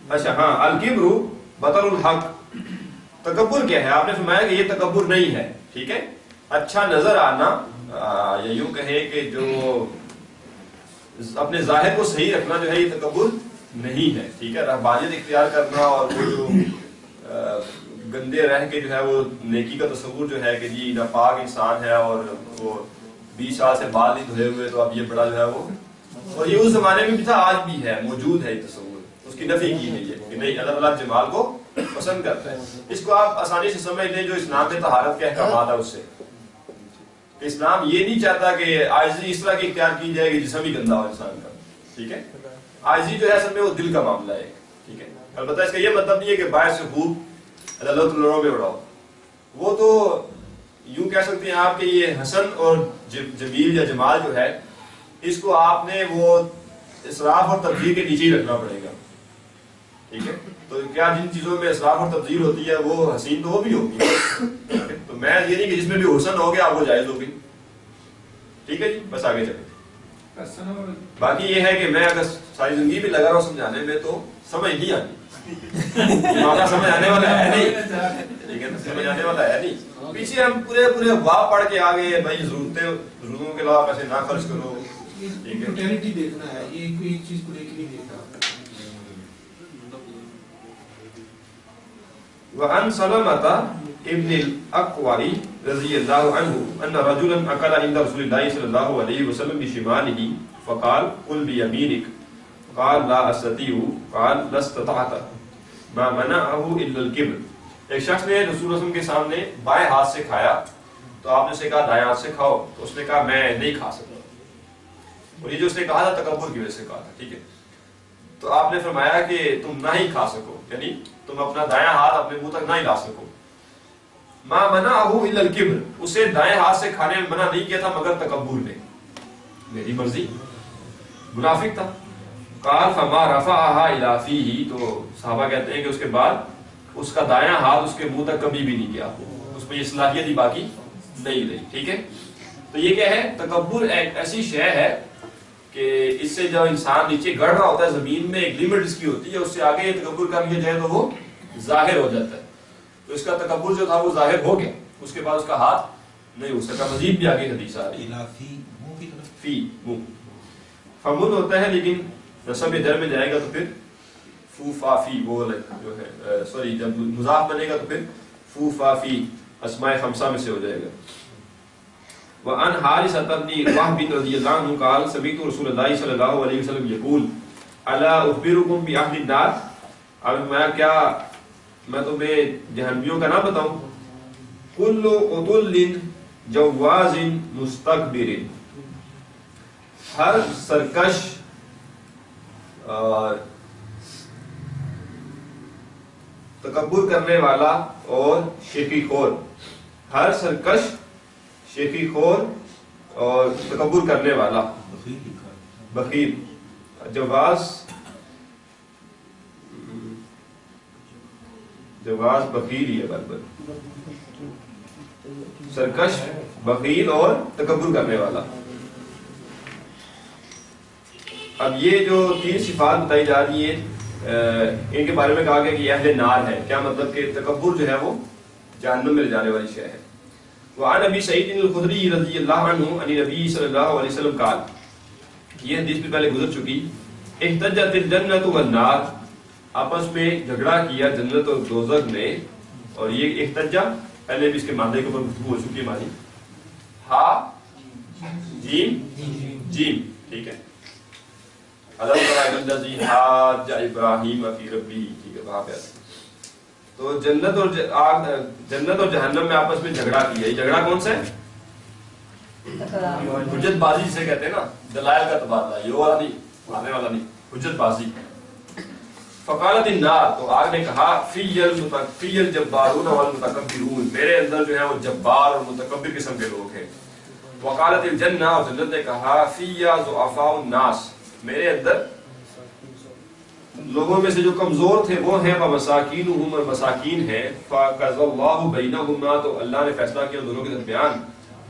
اچھا ہاں الکبر بطر الحق. تکبر کیا ہے؟ آپ نے فرمایا کہ یہ تکبر نہیں ہے، ٹھیک ہے. اچھا نظر آنا یا یوں کہیں کہ جو اپنے ظاہر کو صحیح رکھنا جو ہے یہ تکبر نہیں ہے، ٹھیک ہے. رہبانیت اختیار کرنا اور وہ جو گندے رہ کے جو ہے وہ نیکی کا تصور جو ہے کہ جی ناپاک انسان ہے اور وہ 20 سال سے بال نہیں دھوئے ہوئے تو اب یہ بڑا جو ہے وہ، اور یہ اس زمانے میں بھی تھا، آج بھی ہے، موجود ہے یہ تصور. اس کی نفی کی ہے یہ کہ نہیں اللہ تعالیٰ جمال کو پسند کرتا ہے. اس کو آپ آسانی سے سمجھ لیں جو اسلام میں طہارت کے احکامات ہے اس سے. اسلام یہ نہیں چاہتا کہ عاجزی اس طرح کی اختیار کی جائے کہ جسم ہی گندا ہو انسان کا، ٹھیک ہے. عاجزی جو ہے اصل میں وہ دل کا معاملہ ہے، ٹھیک ہے. البتہ اس کا یہ مطلب نہیں ہے کہ باہر سے خوب اللہ تعالیٰ میں اڑاؤ. وہ تو یوں کہہ سکتے ہیں آپ کہ یہ حسن اور جمیل یا جمال جو ہے اس کو آپ نے وہ اسراف اور تبذیر کے نیچے ہی رکھنا پڑے گا، ٹھیک ہے. تو کیا جن چیزوں میں اسراف اور تبذیر ہوتی ہے وہ حسین تو وہ بھی ہوگی، تو میں یہ نہیں کہ جس میں بھی حسن ہو گیا آپ کو جائز ہوگی. ٹھیک ہے جی، بس آگے چلیں. باقی یہ ہے کہ میں اگر ساری زندگی بھی لگا رہا ہوں سمجھانے میں تو سمجھ نہیں آتی، مانا سمجھ آنے والا ہے نہیں، ٹھیک ہے نا، سمجھ آنے والا ہے نہیں. پیچھے ہم پورے واہ پڑھ کے آ گئے بھائی ضرورتوں کے علاوہ پیسے نہ خرچ کرو، ٹھیک ہے. ٹوٹیلٹی دیکھنا ہے، یہ کوئی ایک چیز کو لے کے نہیں دیکھنا. وعن سلمة ابن الأكوع رضي الله عنه أن رجلا أكل عند رسول الله صلى الله عليه وسلم بشماله فقال قل بيمينك قال لا أستطيع قال لا استطعت ما منعه إلا الكبر. ایک شخص نے رسول اللہ وسلم کے سامنے بائیں ہاتھ سے کھایا تو آپ نے اسے کہا دائیں ہاتھ سے کھاؤ، تو اس نے کہا میں نہیں کھا سکتا، اور یہ جو اس نے کہا تھا تکبر کی وجہ سے کہا تھا، ٹھیک ہے. تو آپ نے فرمایا کہ تم نہ ہی کھا سکو، یعنی تم اپنا دایاں ہاتھ اپنے منہ تک نہ ہی لا سکو. ما منعه الا الكبر، اسے دائیں ہاتھ سے کھانے میں منع نہیں کیا تھا مگر تکبر نے، میری مرضی، منافق تھا. قال فما رفعها الى فيه، تو صحابہ کہتے ہیں کہ اس کے بعد اس کا دایاں ہاتھ اس کے منہ تک کبھی بھی نہیں گیا، اس میں یہ صلاحیت ہی باقی نہیں رہی. ٹھیک ہے، تو یہ کیا ہے، تکبر ایک ایسی شے ہے کہ اس سے جب انسان نیچے گڑ رہا ہوتا ہے زمین میں، ایک لمٹ اس کی ہوتی ہے، اس سے آگے تکبر کر لیا جائے تو وہ ظاہر ہو جاتا ہے. تو اس کا تکبر جو تھا وہ ظاہر ہو گیا، اس کے بعد اس کا ہاتھ نہیں ہو سکا. مزید بھی آگے حدیث آ رہی ہے، فی منہ فمن ہوتا ہے، لیکن نصب در میں جائے گا تو پھر فو فا فی، وہ جو ہے سوری جب مضاف بنے گا تو پھر فو فا فی اسماء خمسہ میں سے ہو جائے گا. وعن حارثة بن وهب رضی اللہ عنہ قال سمعت رسول اللہ صلی اللہ علیہ وسلم یقول الا اخبرکم باہل النار، اب میں کیا میں تمہیں جہنمیوں کا نام بتاؤں. کل عتل جواز مستکبر، ہر سرکش اور تکبر کرنے والا اور شیخی خور، ہر سرکش شیخی خور اور تکبر کرنے والا، بخیل، جواز بخیل ہی ہے برابر، سرکش، بخیل اور تکبر کرنے والا. اب یہ جو تین صفات بتائی جا رہی ہیں ان کے بارے میں کہا گیا کہ یہ اہل نار ہے. کیا مطلب کہ تکبر جو ہے وہ جہنم میں لے جانے والی شے ہے. وعن ابی سعید الخدری رضی اللہ عنہ عن نبی صلی اللہ علیہ وسلم قال، یہ حدیث بھی پہلے گزر چکی. احتجت الجنت والنار، آپس میں جھگڑا کیا جنت اور دوزخ نے. اور یہ احتجا پہلے بھی اس کے مادے کے اوپر گفتگو ہو چکی ہے ہماری. ہا جیم جیم، ٹھیک ہے. الم تر الی الذی حاج ابراہیم فی ربہ، ٹھیک ہے وہاں پہ. تو جنت اور جہنم میں آپس میں جھگڑا کیا. یہ جھگڑا کون سا ہے؟ حجت بازی جسے کہتے ہیں نا، دلائل کا تبادلہ، یہ والا نہیں، ماننے والا نہیں، حجت بازی. فقالت النار، تو آگ نے کہا فی الجبارون والمتکبرون، میرے اندر جو ہے وہ جبار اور متکبر قسم کے لوگ ہیں. وقالت الجنہ، اور جنت نے کہا فی ضعفاء الناس، میرے اندر لوگوں میں سے جو کمزور تھے وہ ہیں، ومساکینہم، اور مساکین ہیں. فقضى اللہ بینہما، تو اللہ نے فیصلہ کیا دونوں کے درمیان.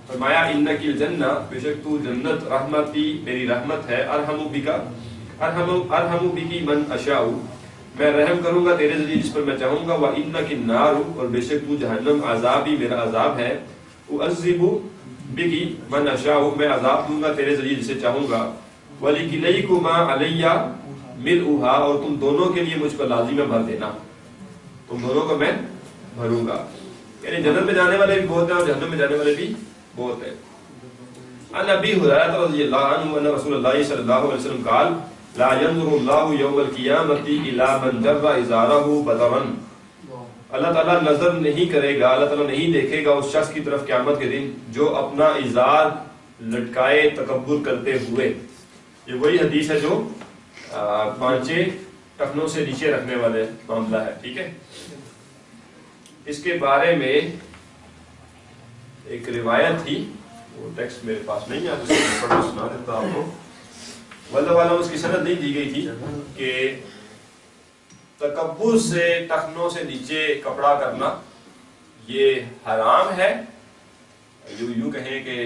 فرمایا انک الجنہ، بے شک تو جنت، رحمتی، میری رحمت ہے، ارحم بک من اشاء، میں رحم کروں گا تیرے ذریعے جس پر میں چاہوں گا. وانک النار، اور بے شک تو جہنم، عذابی، میرا عذاب ہے. اعذب بک من اشاء، میں عذاب دوں گا تیرے ذریعے جسے چاہوں گا. ولکلیکما علی ملؤھا، اور تم دونوں کے لیے مجھ پر لازم ہے بھر دینا، تم دونوں کو میں بھروں گا. یعنی جنت میں جانے والے بھی بہت ہیں اور جہنم میں جانے والے بھی بہت ہیں. عن ابی ہریرہ رضی اللہ عنہ ان رسول اللہ صلی اللہ علیہ وسلم قال لا ينظر اللہ یوم القیامۃ الی من جر ازارہ بدرا، اللہ تعالیٰ نظر نہیں کرے گا، اللہ تعالیٰ نہیں دیکھے گا اس شخص کی طرف قیامت کے دن جو اپنا ازار لٹکائے تکبر کرتے ہوئے. یہ وہی حدیث ہے جو پانچے ٹخنوں سے نیچے رکھنے والے معاملہ ہے. ٹھیک ہے، اس کے بارے میں ایک روایت تھی، وہ ٹیکسٹ میرے پاس نہیں ہے، اس کو پڑھ سنا دیتا آپ کو. واللہ والا اس کی سند نہیں دی گئی تھی کہ تکبر سے ٹخنوں سے نیچے کپڑا کرنا یہ حرام ہے. یوں کہیں کہ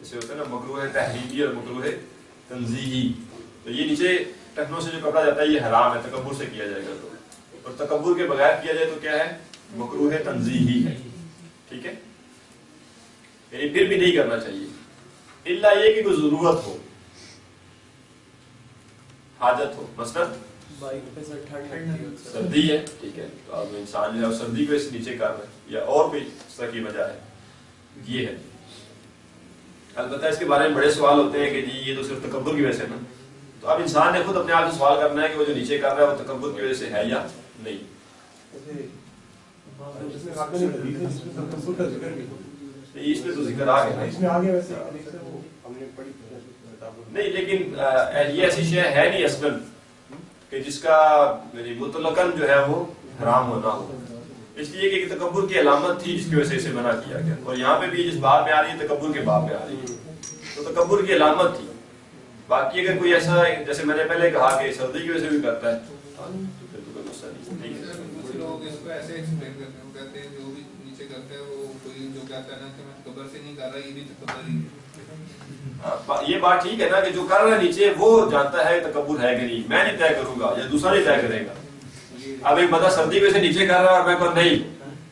جیسے ہوتا ہے نا مکروہ تحریمی اور مکروہ تنزیہی. تو یہ نیچے ٹخنوں سے جو کپڑا جاتا ہے یہ حرام ہے تکبر سے کیا جائے گا تو, اور تکبر کے بغیر کیا جائے تو کیا ہے مکروہ تنزیہی ہے. ٹھیک ہے, یعنی پھر بھی نہیں کرنا چاہیے الا یہ کہ کوئی ضرورت ہو, حاجت ہو, مثلا سردی ہے, ٹھیک ہے, تو اب انسان جو ہے سردی کو اس نیچے کر رہا ہے یا اور کوئی اس طرح کی وجہ ہے, یہ ہے. البتہ اس کے بارے میں بڑے سوال ہوتے ہیں کہ جی یہ تو صرف تکبر کی وجہ سے نا, تو اب انسان نے خود اپنے آپ سے سوال کرنا ہے کہ وہ جو نیچے کر رہا ہے وہ تکبر کی وجہ سے ہے یا نہیں. اس میں تو ذکر آ گیا نہیں, لیکن یہ ایسی شے ہے نہیں اصلاً کہ جس کا مطلقاً جو ہے وہ حرام ہونا ہو, اس لیے کہ تکبر کی علامت تھی جس کی وجہ سے اسے منع کیا گیا. اور یہاں پہ بھی جس باب میں آ رہی ہے تکبر کے باب میں آ رہی ہے, تو تکبر کی علامت تھی. باقی اگر کوئی ایسا جیسے میں نے پہلے کہا کہ سردی کی وجہ سے بھی کرتا ہے پھر تو کوئی مسئلہ نہیں. کچھ لوگ اس کو ایسے ایکسپلین کرتے ہیں, وہ کہتے ہیں جو بھی نیچے کرتے ہیں وہ کوئی جو کہتا ہے نا کہ میں تکبر سے نہیں کر رہا, یہ بھی تکبر ہی ہے. یہ بات ٹھیک ہے نا کہ جو کر رہا ہے نیچے وہ جانتا ہے تکبر ہے کہ نہیں, میں نہیں طے کروں گا یا دوسرا نہیں طے کرے گا. اب ایک بندہ سردی میں سے نیچے کر رہا ہے اور میں کہوں نہیں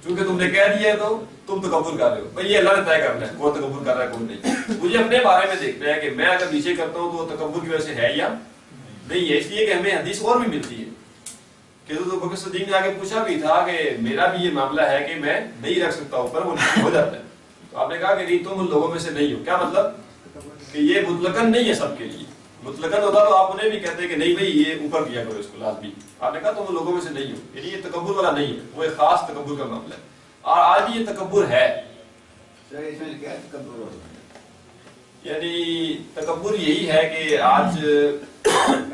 چونکہ تم نے کہہ دیا ہے تو تم تکبر کر رہے ہو. بھائی یہ اللہ نے طے کرنا ہے کون تکبر کر رہا ہے کون نہیں. مجھے اپنے بارے میں دیکھنا ہے کہ میں اگر نیچے کرتا ہوں تو وہ تکبر کی وجہ سے ہے یا نہیں ہے. اس لیے کہ ہمیں حدیث اور بھی ملتی ہے کہ تو بکر صدیق نے آگے پوچھا بھی تھا کہ میرا بھی یہ معاملہ ہے کہ میں نہیں رکھ سکتا اوپر, وہ ہو جاتا ہے. تو آپ نے کہا کہ نہیں تم ان لوگوں میں سے نہیں ہو. کیا مطلب کہ یہ مطلقاً نہیں ہے سب کے لیے. مطلقاً ہوتا تو آپ انہیں بھی کہتے کہ نہیں بھائی یہ اوپر کیا کرو اس کو لازمی. آپ نے کہا تم ان لوگوں میں سے نہیں ہو, یعنی یہ تکبر والا نہیں ہے, وہ ایک خاص تکبر کا معاملہ ہے. اور آج بھی یہ تکبر ہے, یعنی تکبر یہی ہے کہ آج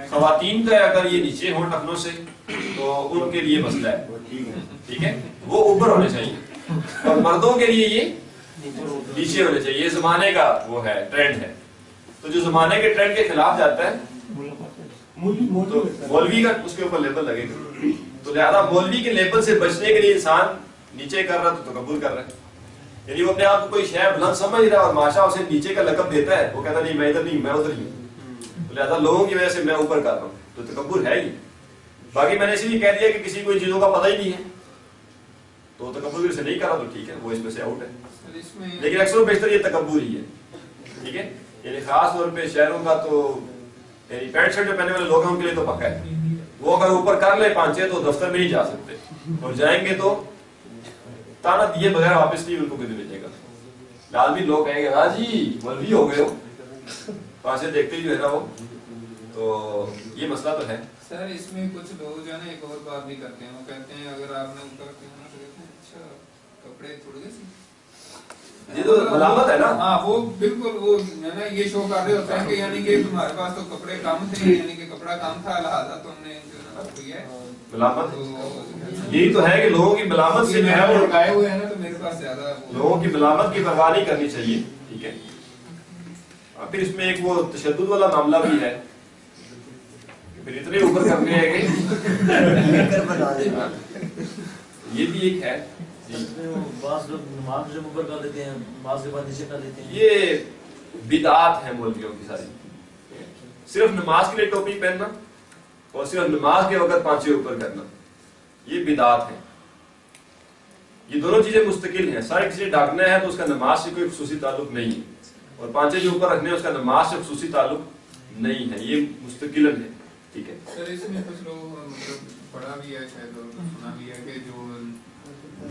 خواتین کا اگر یہ نیچے ہو ٹخنوں سے تو ان کے لیے مسئلہ ہے, ٹھیک ہے, وہ اوپر ہونے چاہیے, اور مردوں کے لیے یہ نیچے ہونے چاہیے. یہ زمانے کا وہ ہے ٹرینڈ ہے. تو جو زمانے کے ٹرینڈ کے خلاف جاتا ہے تو مولوی کا اس کے اوپر لیبل لگے گا. تو لہذا مولوی کے لیبل سے بچنے کے لیے انسان نیچے کر رہا تو تکبر کر رہا ہے. یعنی وہ اپنے آپ کو کوئی شے بلند سمجھ رہا ہے اور ماشاء اسے نیچے کا لقب دیتا ہے, وہ کہتا نہیں میں ادھر نہیں میں ادھر ہی ہوں, لہذا لوگوں کی وجہ سے میں اوپر کر رہا ہوں, تو تکبر ہے ہی. باقی میں نے اسی لیے کہہ دیا کہ کسی کو ان چیزوں کا پتہ ہی نہیں ہے تو تکبر سے نہیں کرا تو ٹھیک ہے, وہ اس میں سے آؤٹ ہے. لیکن اکثر و بیشتر یہ تکبر ہی ہے, ٹھیک ہے. یعنی خاص طور پہ شہروں کا تو یعنی پینٹ شرٹ جو پہننے والے لوگ ہیں ان کے لیے تو پکا ہے, وہ اگر اوپر کر لے پانچے تو دفتر میں نہیں جا سکتے, اور جائیں گے تو تانا دیے بغیر واپس نہیں ان کو کدھر بھیجے گا. لازمی لوگ کہیں گے ہاں جی مولوی ہو گئے ہو, پانچے دیکھتے جو ہے نا وہ. تو یہ مسئلہ تو ہے سر. اس میں کچھ لوگ جو ہے نا ایک اور بات بھی کرتے ہیں, وہ کہتے ہیں اگر آپ نے اوپر کیا تو کہتے ہیں اچھا کپڑے تھوڑے سے, یہ تو ملامت ہے نا. ہاں وہ بالکل وہ ہے نا یہ شو کر رہے ہوتے ہیں کہ یعنی کہ تمہارے پاس تو کپڑے کم تھے, یعنی کہ کپڑا کم تھا لہٰذا تم نے جو ہے نا کیا ہے ملامت. یہی تو ہے کہ لوگوں کی ملامت سے جو ہے وہ لگائے ہوئے ہیں نا, تو میرے پاس زیادہ لوگوں کی ملامت کی پرواہ نہیں کرنی چاہیے, ٹھیک ہے. اور پھر اس میں ایک وہ تشدد والا معاملہ بھی ہے, پھر اتنے اوپر کرنے ہیں کہ یہ بھی ایک ہے. بعض لوگ نماز جب اوپر کر دیتے ہیں, بعض کے بعد نیچے کر دیتے ہیں. یہ بدعات ہیں مولویوں کی ساری. صرف نماز کے لیے ٹوپی پہننا اور صرف نماز کے وقت پانچے اوپر کرنا, یہ بدعات ہیں. یہ دونوں چیزیں مستقل ہیں. سارے کسی ڈھانکنا ہے تو اس کا نماز سے کوئی خصوصی تعلق نہیں ہے, اور پانچے جو اوپر رکھنے ہیں اس کا نماز سے خصوصی تعلق نہیں ہے, یہ مستقل ہے, ٹھیک ہے. سر اس میں کچھ لوگ مطلب پڑھا بھی ہے شاید اور سنا بھی ہے کہ جو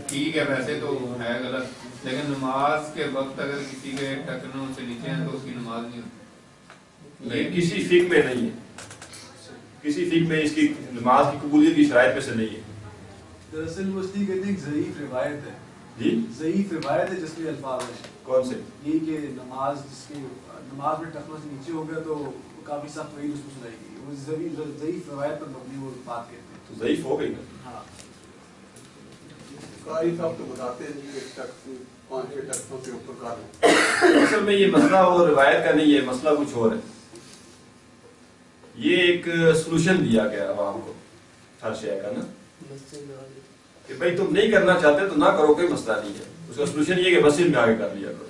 ٹھیک ہے ویسے تو ہے غلط, لیکن نماز کے وقت اگر کسی کے ٹکنوں سے نیچے ہیں تو اس کی نماز نہیں ہوتی. یہ کسی فقہ میں نہیں ہے, کسی فقہ میں اس کی نماز کی قبولیت کی شرائط میں سے نہیں ہے. دراصل وہ اس لیے کہتے ہیں ایک ضعیف روایت ہے. جی ضعیف روایت ہے جس میں الفاظ ہے. کون سے؟ یہ کہ نماز جس کی نماز میں ٹخنوں سے نیچے ہو گیا تو کافی سخت وعید اس کو سنائی گئی. وہ ضعیف روایت پر مبنی وہ بات کہتے ہیں. تو ضعیف ہو گئی نا. ہاں قاری صاحب تو بتاتے ہیں کہ پانچ کے ٹخنوں سے اوپر کر لیں. اصل میں یہ مسئلہ وہ روایت کا نہیں ہے, مسئلہ کچھ اور ہے. یہ ایک سولوشن دیا گیا عوام کو ہر شے کا نا, کہ بھائی تم نہیں کرنا چاہتے تو نہ کرو, کوئی مسئلہ نہیں ہے. اس کا سولوشن یہ کہ مسجد میں آگے کر لیا کرو.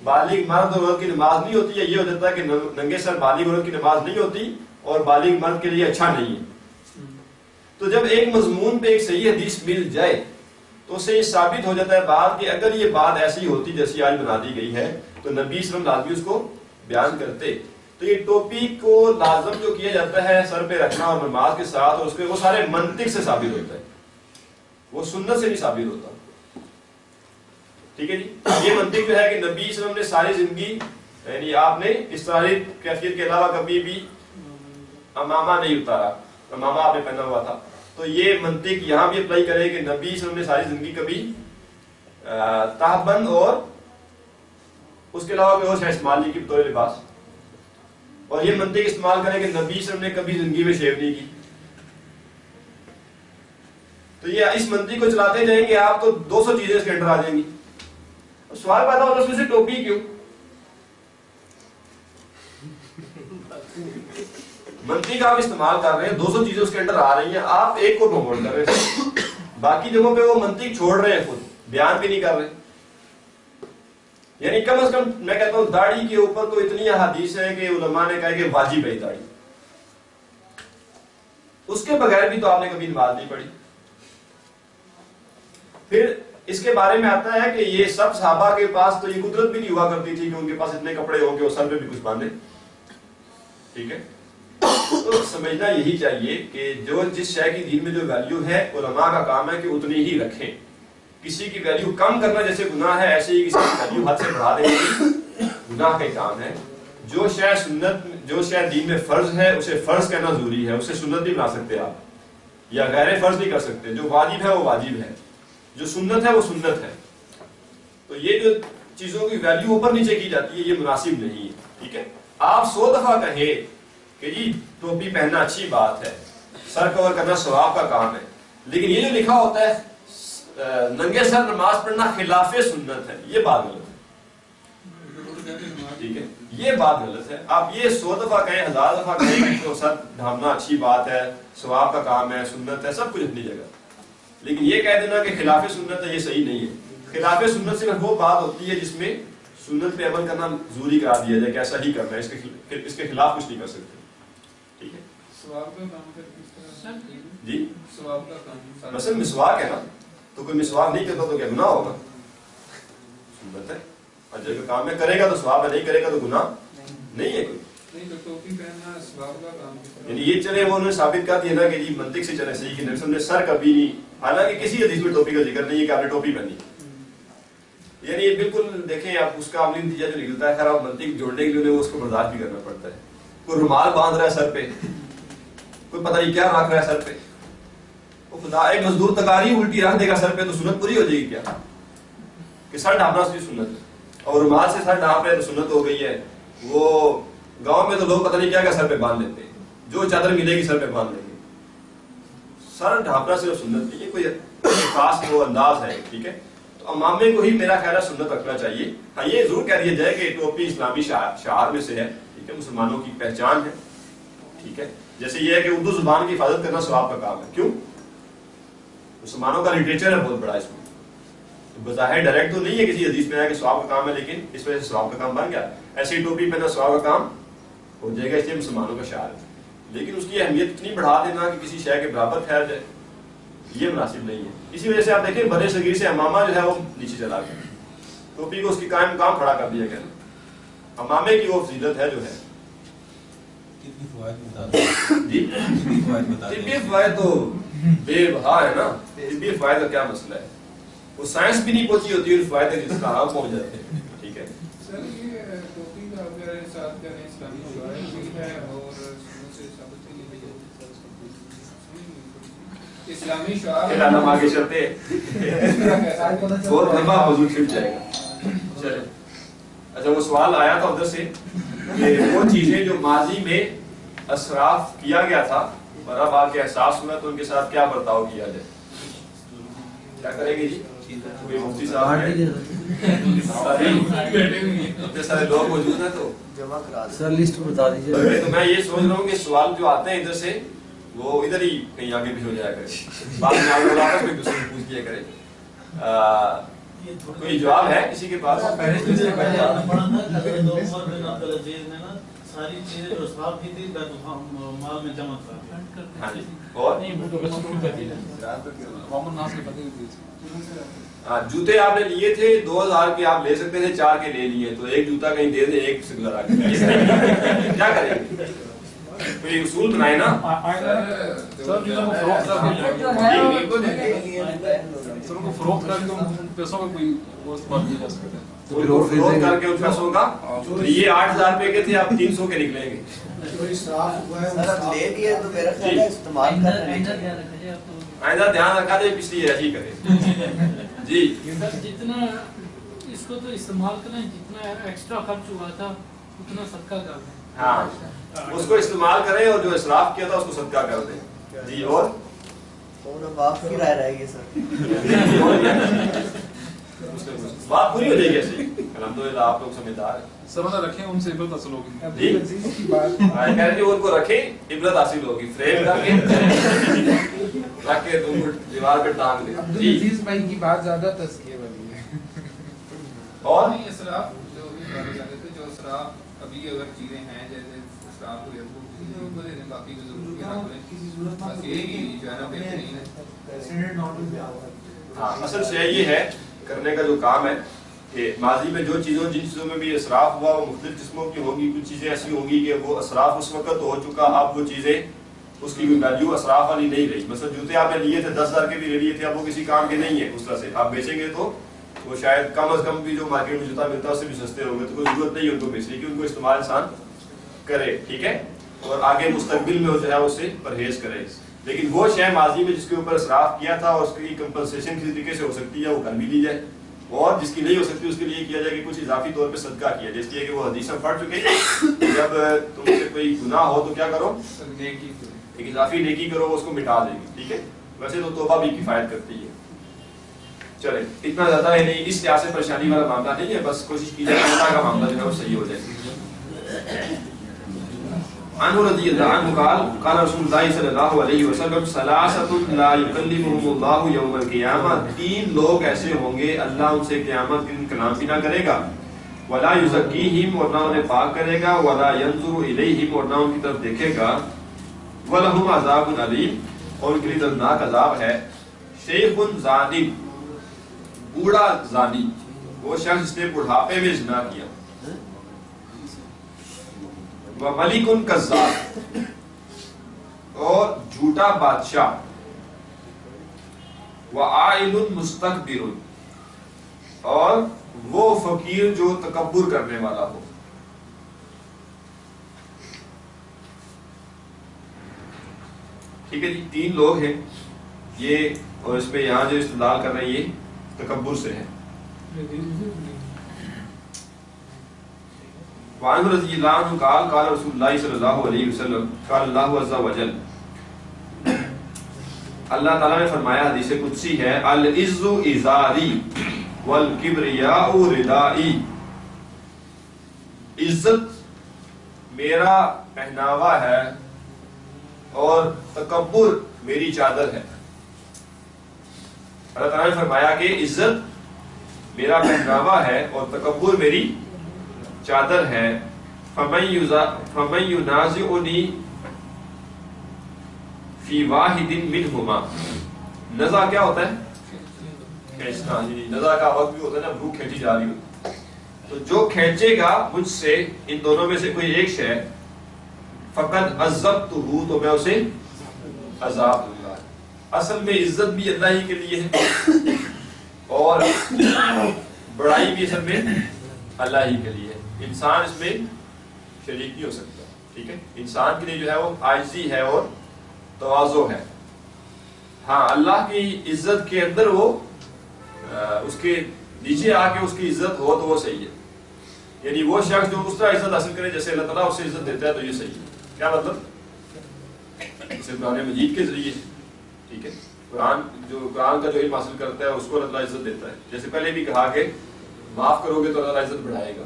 بالغ مرد اور عورت کی نماز نہیں ہوتی ہے، یہ ہو جاتا ہے کہ ننگے سر بالغ عورت کی نماز نہیں ہوتی اور بالغ مرد کے لیے اچھا نہیں ہے۔ تو جب ایک مضمون پہ ایک صحیح حدیث مل جائے تو اسے یہ ثابت ہو جاتا ہے بات کہ اگر یہ بات ایسی ہوتی جیسی آج بنا دی گئی ہے تو نبی صلی اللہ علیہ وسلم لازمی اس کو بیان کرتے۔ تو یہ ٹوپی کو لازم جو کیا جاتا ہے سر پہ رکھنا اور نماز کے ساتھ، اور اس پہ وہ سارے منطق سے ثابت ہوتا ہے، وہ سنت سے نہیں ثابت ہوتا۔ ٹھیک ہے جی، یہ منطق جو ہے کہ نبی صلی اللہ علیہ وسلم نے ساری زندگی، یعنی آپ نے اس طرح کیفیت کے علاوہ کبھی بھی امامہ نہیں اتارا، امامہ آپ نے پہنا ہوا تھا، تو یہ منطق یہاں بھی اپلائی کرے کہ نبی صلی اللہ علیہ وسلم نے ساری زندگی کبھی تہبند اور اس کے علاوہ کوئی اور شے استعمال نہیں کی بطور لباس، اور یہ منطق استعمال کرے کہ نبی صلی اللہ علیہ وسلم نے کبھی زندگی میں شیو نہیں کی۔ تو یہ اس منطق کو چلاتے جائیں گے آپ تو 200 چیزیں اس کے اندر آ جائیں گی۔ سوال پیدا ہوتا ہے اس میں سے ٹوپی کیوں؟ منطق آپ استعمال کر رہے ہیں، 200 چیزیں اس کے اندر آ رہی ہیں، آپ ایک کو پروموٹ کر رہے ہیں، باقی جگہوں پہ وہ منطق چھوڑ رہے ہیں، خود بیان بھی نہیں کر رہے۔ یعنی کم از کم میں کہتا ہوں داڑھی کے اوپر تو اتنی احادیث ہے کہ علماء نے کہا کہ واجب ہے داڑھی، اس کے بغیر بھی تو آپ نے کبھی نماز نہیں پڑھی۔ پھر اس کے بارے میں آتا ہے کہ یہ سب صحابہ کے پاس تو یہ قدرت بھی نہیں ہوا کرتی تھی کہ ان کے پاس اتنے کپڑے ہوں کہ وہ سر پہ بھی کچھ باندھے، ٹھیک ہے۔ تو سمجھنا یہی چاہیے کہ جو جس شے کی دین میں جو ویلیو ہے علماء کا کام ہے کہ اتنی ہی رکھیں، کسی کی ویلیو کم کرنا جیسے گناہ ہے ایسے ہی کسی کی ویلیو حد سے بڑھا دینا گناہ کا کام ہے۔ جو شے سنت، جو شے دین میں فرض ہے اسے فرض کہنا ضروری ہے، اسے سنت نہیں بنا سکتے آپ، یا غیر فرض نہیں کر سکتے۔ جو واجب ہے وہ واجب ہے، جو سنت ہے وہ سنت ہے۔ تو یہ جو چیزوں کی ویلیو اوپر نیچے کی جاتی ہے یہ مناسب نہیں ہے، ٹھیک ہے۔ آپ 100 دفعہ کہیں کہ جی ٹوپی پہننا اچھی بات ہے، سر کور کرنا ثواب کا کام ہے، لیکن یہ جو لکھا ہوتا ہے ننگے سر نماز پڑھنا خلاف سنت ہے، یہ بات غلط ہے، ٹھیک ہے، یہ بات غلط ہے۔ آپ یہ 100 دفعہ کہیں، 1000 دفعہ کہیں کہ تو سر ڈھانپنا اچھی بات ہے، ثواب کا کام ہے، سنت ہے، سب کچھ اپنی جگہ، لیکن یہ کہہ دینا کہ خلاف سنت ہے یہ صحیح نہیں ہے۔ خلاف سنت صرف وہ بات ہوتی ہے جس میں سنت پہ عمل کرنا ضروری قرار دیا جائے کہ ایسا ہی کرنا ہے، اس کے خلاف کچھ نہیں کر سکتے، ٹھیک ہے۔ ثواب کا کام کرتے ہیں جی ثواب کا کام مثلا مسواک ہے نا، تو کوئی مسواک نہیں کرتا تو کیا گناہ ہوگا؟ سنت ہے، اجر کا کام ہے، کرے گا تو ثواب ہے، نہیں کرے گا تو گناہ نہیں ہے کوئی۔ نہیں تو ٹوپی پہننا ثواب کا کام ہے، یعنی یہ چلے وہ انہوں نے ثابت کر دیا نا کہ جی منطق سے چلے صحیح کہ نبی صلی اللہ علیہ وسلم نے سر کبھی نہیں، حالانکہ کسی حدیث میں ٹوپی کا ذکر نہیں ہے کہ آپ نے ٹوپی پہنی، یعنی یہ بالکل دیکھیں آپ اس کا عملی نتیجہ جو نکلتا ہے، خیر آپ منطق جوڑنے کے لیے انہیں اس کو برداشت بھی کرنا پڑتا ہے۔ کوئی رومال باندھ رہا ہے سر پہ، کوئی پتہ نہیں کیا رکھ رہا ہے سر پہ، وہ خدا ایک مزدور تکاری الٹی رکھ دے گا سر پہ تو سنت پوری ہو جائے گی کیا؟ کہ سر ڈھانپنا صرف سنت ہے، اور رومال سے سر ڈھانپ رہے تو سنت ہو گئی ہے۔ وہ گاؤں میں تو لوگ پتہ نہیں کیا سر پہ باندھ لیتے ہیں، جو چادر ملے گی سر پہ باندھ لیں گے۔ سر ڈھانپنا صرف سنت نہیں ہے، کوئی خاص وہ انداز ہے، ٹھیک ہے۔ تو امامے کو ہی میرا خیال ہے سنت رکھنا چاہیے۔ ہاں یہ ضرور کہہ دیا جائے کہ ٹوپی اسلامی شعار میں سے ہے، ٹھیک ہے، مسلمانوں کی پہچان ہے، ٹھیک ہے۔ جیسے یہ ہے کہ اردو زبان کی حفاظت کرنا ثواب کا کام ہے، کیوں؟ مسلمانوں کا لٹریچر ہے بہت بڑا، اس میں بظاہر ڈائریکٹ تو نہیں ہے کسی حدیث میں ہے کہ ثواب کا کام ہے، لیکن اس وجہ سے ثواب کا کام بن گیا۔ ایسی ٹوپی پہننا ثواب کا کام ہو جائے گا، اس لیے مسلمانوں کا شعار ہے، لیکن اس کی اہمیت اتنی بڑھا دینا کہ کسی شے کے برابر ٹھہر جائے یہ مناسب نہیں ہے۔ اسی وجہ سے آپ دیکھیں بڑے صغیر سے امامہ جو ہے وہ نیچے چلا گیا، ٹوپی کو اس کی قائم مقام کھڑا کر دیا گیا۔ امامے کی وہ فضیلت ہے جو ہے جی طبی فوائد تو بے بہا ہے نا، طبی فوائد کا کیا مسئلہ ہے، وہ سائنس بھی نہیں پہنچی ہوتی اور فوائد جس کا ہم پہنچ جاتے ہیں، ٹھیک ہے۔ سر یہ ٹوپی کا اگر ساتھ کریں اسلامی شعائر بھی ہے اور سنت سے ثابت نہیں ہے، اسلامی شعائر ہم آگے چلتے ہیں، بہت لمبا موضوع چھپ جائے گا، چلے۔ اچھا وہ سوال آیا تھا ادھر سے کہ وہ چیزیں جو ماضی میں اسراف کیا گیا تھا اور اب آپ کے احساس ہوا تو ان کے ساتھ کیا برتاؤ کیا جائے، کیا کریں گے جی؟ کوئی مفتی صاحب ہیں اتنے سارے لوگ موجود ہیں تو سر لسٹ بتا دیجیے۔ تو میں یہ سوچ رہا ہوں کہ سوال جو آتے ہیں ادھر سے وہ ادھر ہی کہیں آگے بھی ہو جایا کرے، بعد میں آپ لوگ آپس میں دوسرے سے پوچھ لیا کرے۔ کوئی جواب ہے کسی کے پاس؟ ساری چیزیں جو اسراف کی تھی مال میں جمع کر ہاں جی اور ہاں جوتے آپ نے لیے تھے 2000 کے، آپ لے سکتے تھے 4 کے لے لیے، تو ایک جوتا کہیں دے دیں، ایک سگلر آ کے کیا کریں گے؟ کوئی اصول بنائے نا. فروخت کر کے پیسوں کا کوئی فروخت کر کے ان پیسوں کا یہ 8000 روپے کے تھے، آپ 300 کے نکلیں گے. آئندہ دھیان رکھا دے پچھلی ایسی کرے. جی جتنا اس کو تو استعمال کریں، جتنا ایکسٹرا خرچ ہوا تھا اتنا صدقہ کر دیں. ہاں اس کو استعمال کریں اور جو اسراف کیا تھا اس کو صدقہ کر دیں. جی اور بات کی رائے رہے گی سر. بات پوری ہو جائے گی ایسے. الحمدللہ آپ لوگ سمجھدار ہیں. سمجھ رکھیں ان سے عبرت حاصل ہوگی. جی کہہ رہے ان کو رکھیں عبرت حاصل ہوگی. فریم رکھ کے تم دیوار پہ ٹانگ دے. جی عزیز بھائی کی بات زیادہ تزکیے والی ہے. اور اسراف جو بھی بات کر رہے تھے، جو اسراف ابھی اگر چیزیں ہیں جیسے اسراف ہو یا تو ان کو دے دیں، باقی جو ضرورت ہے بس یہی جو ہے نا بہترین ہے. ہاں اصل سے یہ ہے کرنے کا جو کام ہے کہ ماضی میں جو چیزوں جن چیزوں میں بھی اسراف ہوا وہ مختلف قسموں کی ہوگی. کچھ چیزیں ایسی ہوں گی کہ وہ اسراف اس وقت ہو چکا، اب وہ چیزیں اس کی ویلیو اسراف والی نہیں رہی. مثلا جوتے آپ نے لیے تھے 10,000 کے بھی لے لیے تھے، اب وہ کسی کام کے نہیں ہیں. اس طرح سے آپ بیچیں گے تو وہ شاید کم از کم بھی جو مارکیٹ میں جوتا ملتا ہے اس سے بھی سستے ہو گئے، تو کوئی ضرورت نہیں ہے ان کو بیچنے کی. ان کو استعمال انسان کرے، ٹھیک ہے، اور آگے مستقبل میں جو ہے اس سے پرہیز کرے. لیکن وہ شے ماضی میں جس کے اوپر اسراف کیا تھا اس کی کمپنسیشن کسی طریقے سے ہو سکتی ہے، وہ کر بھی لی جائے، اور جس کی نہیں ہو سکتی اس کے لیے کیا جائے کہ کچھ اضافی طور پہ صدقہ کیا جائے. اس لیے کہ وہ حدیث میں پڑھ چکے ہیں جب تم سے کوئی گناہ ہو تو کیا کرو، ایک اضافی نیکی کرو، اس کو مٹا دے گی. ٹھیک ہے، ویسے تو توبہ بھی کفایت کرتی ہے. چلے اتنا زیادہ ہے نہیں، اس لحاظ سے پریشانی والا معاملہ نہیں ہے، بس کوشش کی جائے اللہ کا معاملہ جو ہے وہ صحیح ہو جائے. عنہ رضی اللہ عنہ قال قال رسول اللہ صلی اللہ علیہ وسلم ثلاثۃ لا یکلمهم اللہ یوم القیامہ، 3 لوگ ایسے ہوں گے اللہ ان سے قیامت کے دن کلام بھی نہ کرے گا، ولا یزکیہم اور نہ انہیں پاک کرے گا، ولا ینظر الیہم اور نہ ان کی طرف دیکھے گا، ولہم عذاب علیم اور ان کے لیے دردناک عذاب ہے. شیخ زانی، بوڑھا زانی، وہ شخص جس نے بڑھاپے میں زنا کیا، وملک کذاب اور جھوٹا بادشاہ، وعائل مستکبر اور وہ فقیر جو تکبر کرنے والا ہو. ٹھیک ہے جی، 3 لوگ ہیں یہ، اور اس میں یہاں جو استدلال کر رہے ہیں یہ تکبر سے ہے. وعن رضی اللہ عنہ قال قال رسول اللہ صلی اللہ علیہ وسلم قال اللہ عز وجل، اللہ تعالیٰ نے فرمایا، حدیث قدسی ہے، العز ازاری والکبریاء ردائی، عزت میرا پہناوا ہے اور تکبر میری چادر ہے. اللہ تعالیٰ نے فرمایا کہ عزت میرا پہناوا ہے اور تکبر میری چادر ہے. فمن ینازعنی فی واحد منہما، نزع کیا ہوتا ہے؟ کھینچنا. نزع کا وقت بھی ہوتا ہے نا، بھوک کھینچی جا رہی ہو، تو جو کھینچے گا مجھ سے ان دونوں میں سے کوئی ایک شے، فقد عذبتہ، تو میں اسے عذاب دوں گا. اصل میں عزت بھی اللہ ہی کے لیے ہے اور بڑائی بھی اصل میں اللہ ہی کے لیے ہے. انسان اس میں شریک نہیں ہو سکتا. ٹھیک ہے، انسان کے لیے جو ہے وہ عاجزی ہے اور تواضع ہے. ہاں اللہ کی عزت کے اندر وہ اس کے نیچے آ کے اس کی عزت ہو تو وہ صحیح ہے. یعنی وہ شخص جو اس طرح عزت حاصل کرے جیسے اللہ تعالیٰ اسے عزت دیتا ہے تو یہ صحیح ہے. کیا مطلب؟ اسے قرآن مجید کے ذریعے، ٹھیک ہے، قرآن کا جو علم حاصل کرتا ہے اس کو اللہ تعالیٰ عزت دیتا ہے. جیسے پہلے بھی کہا کہ معاف کرو گے تو اللہ تعالیٰ عزت بڑھائے گا.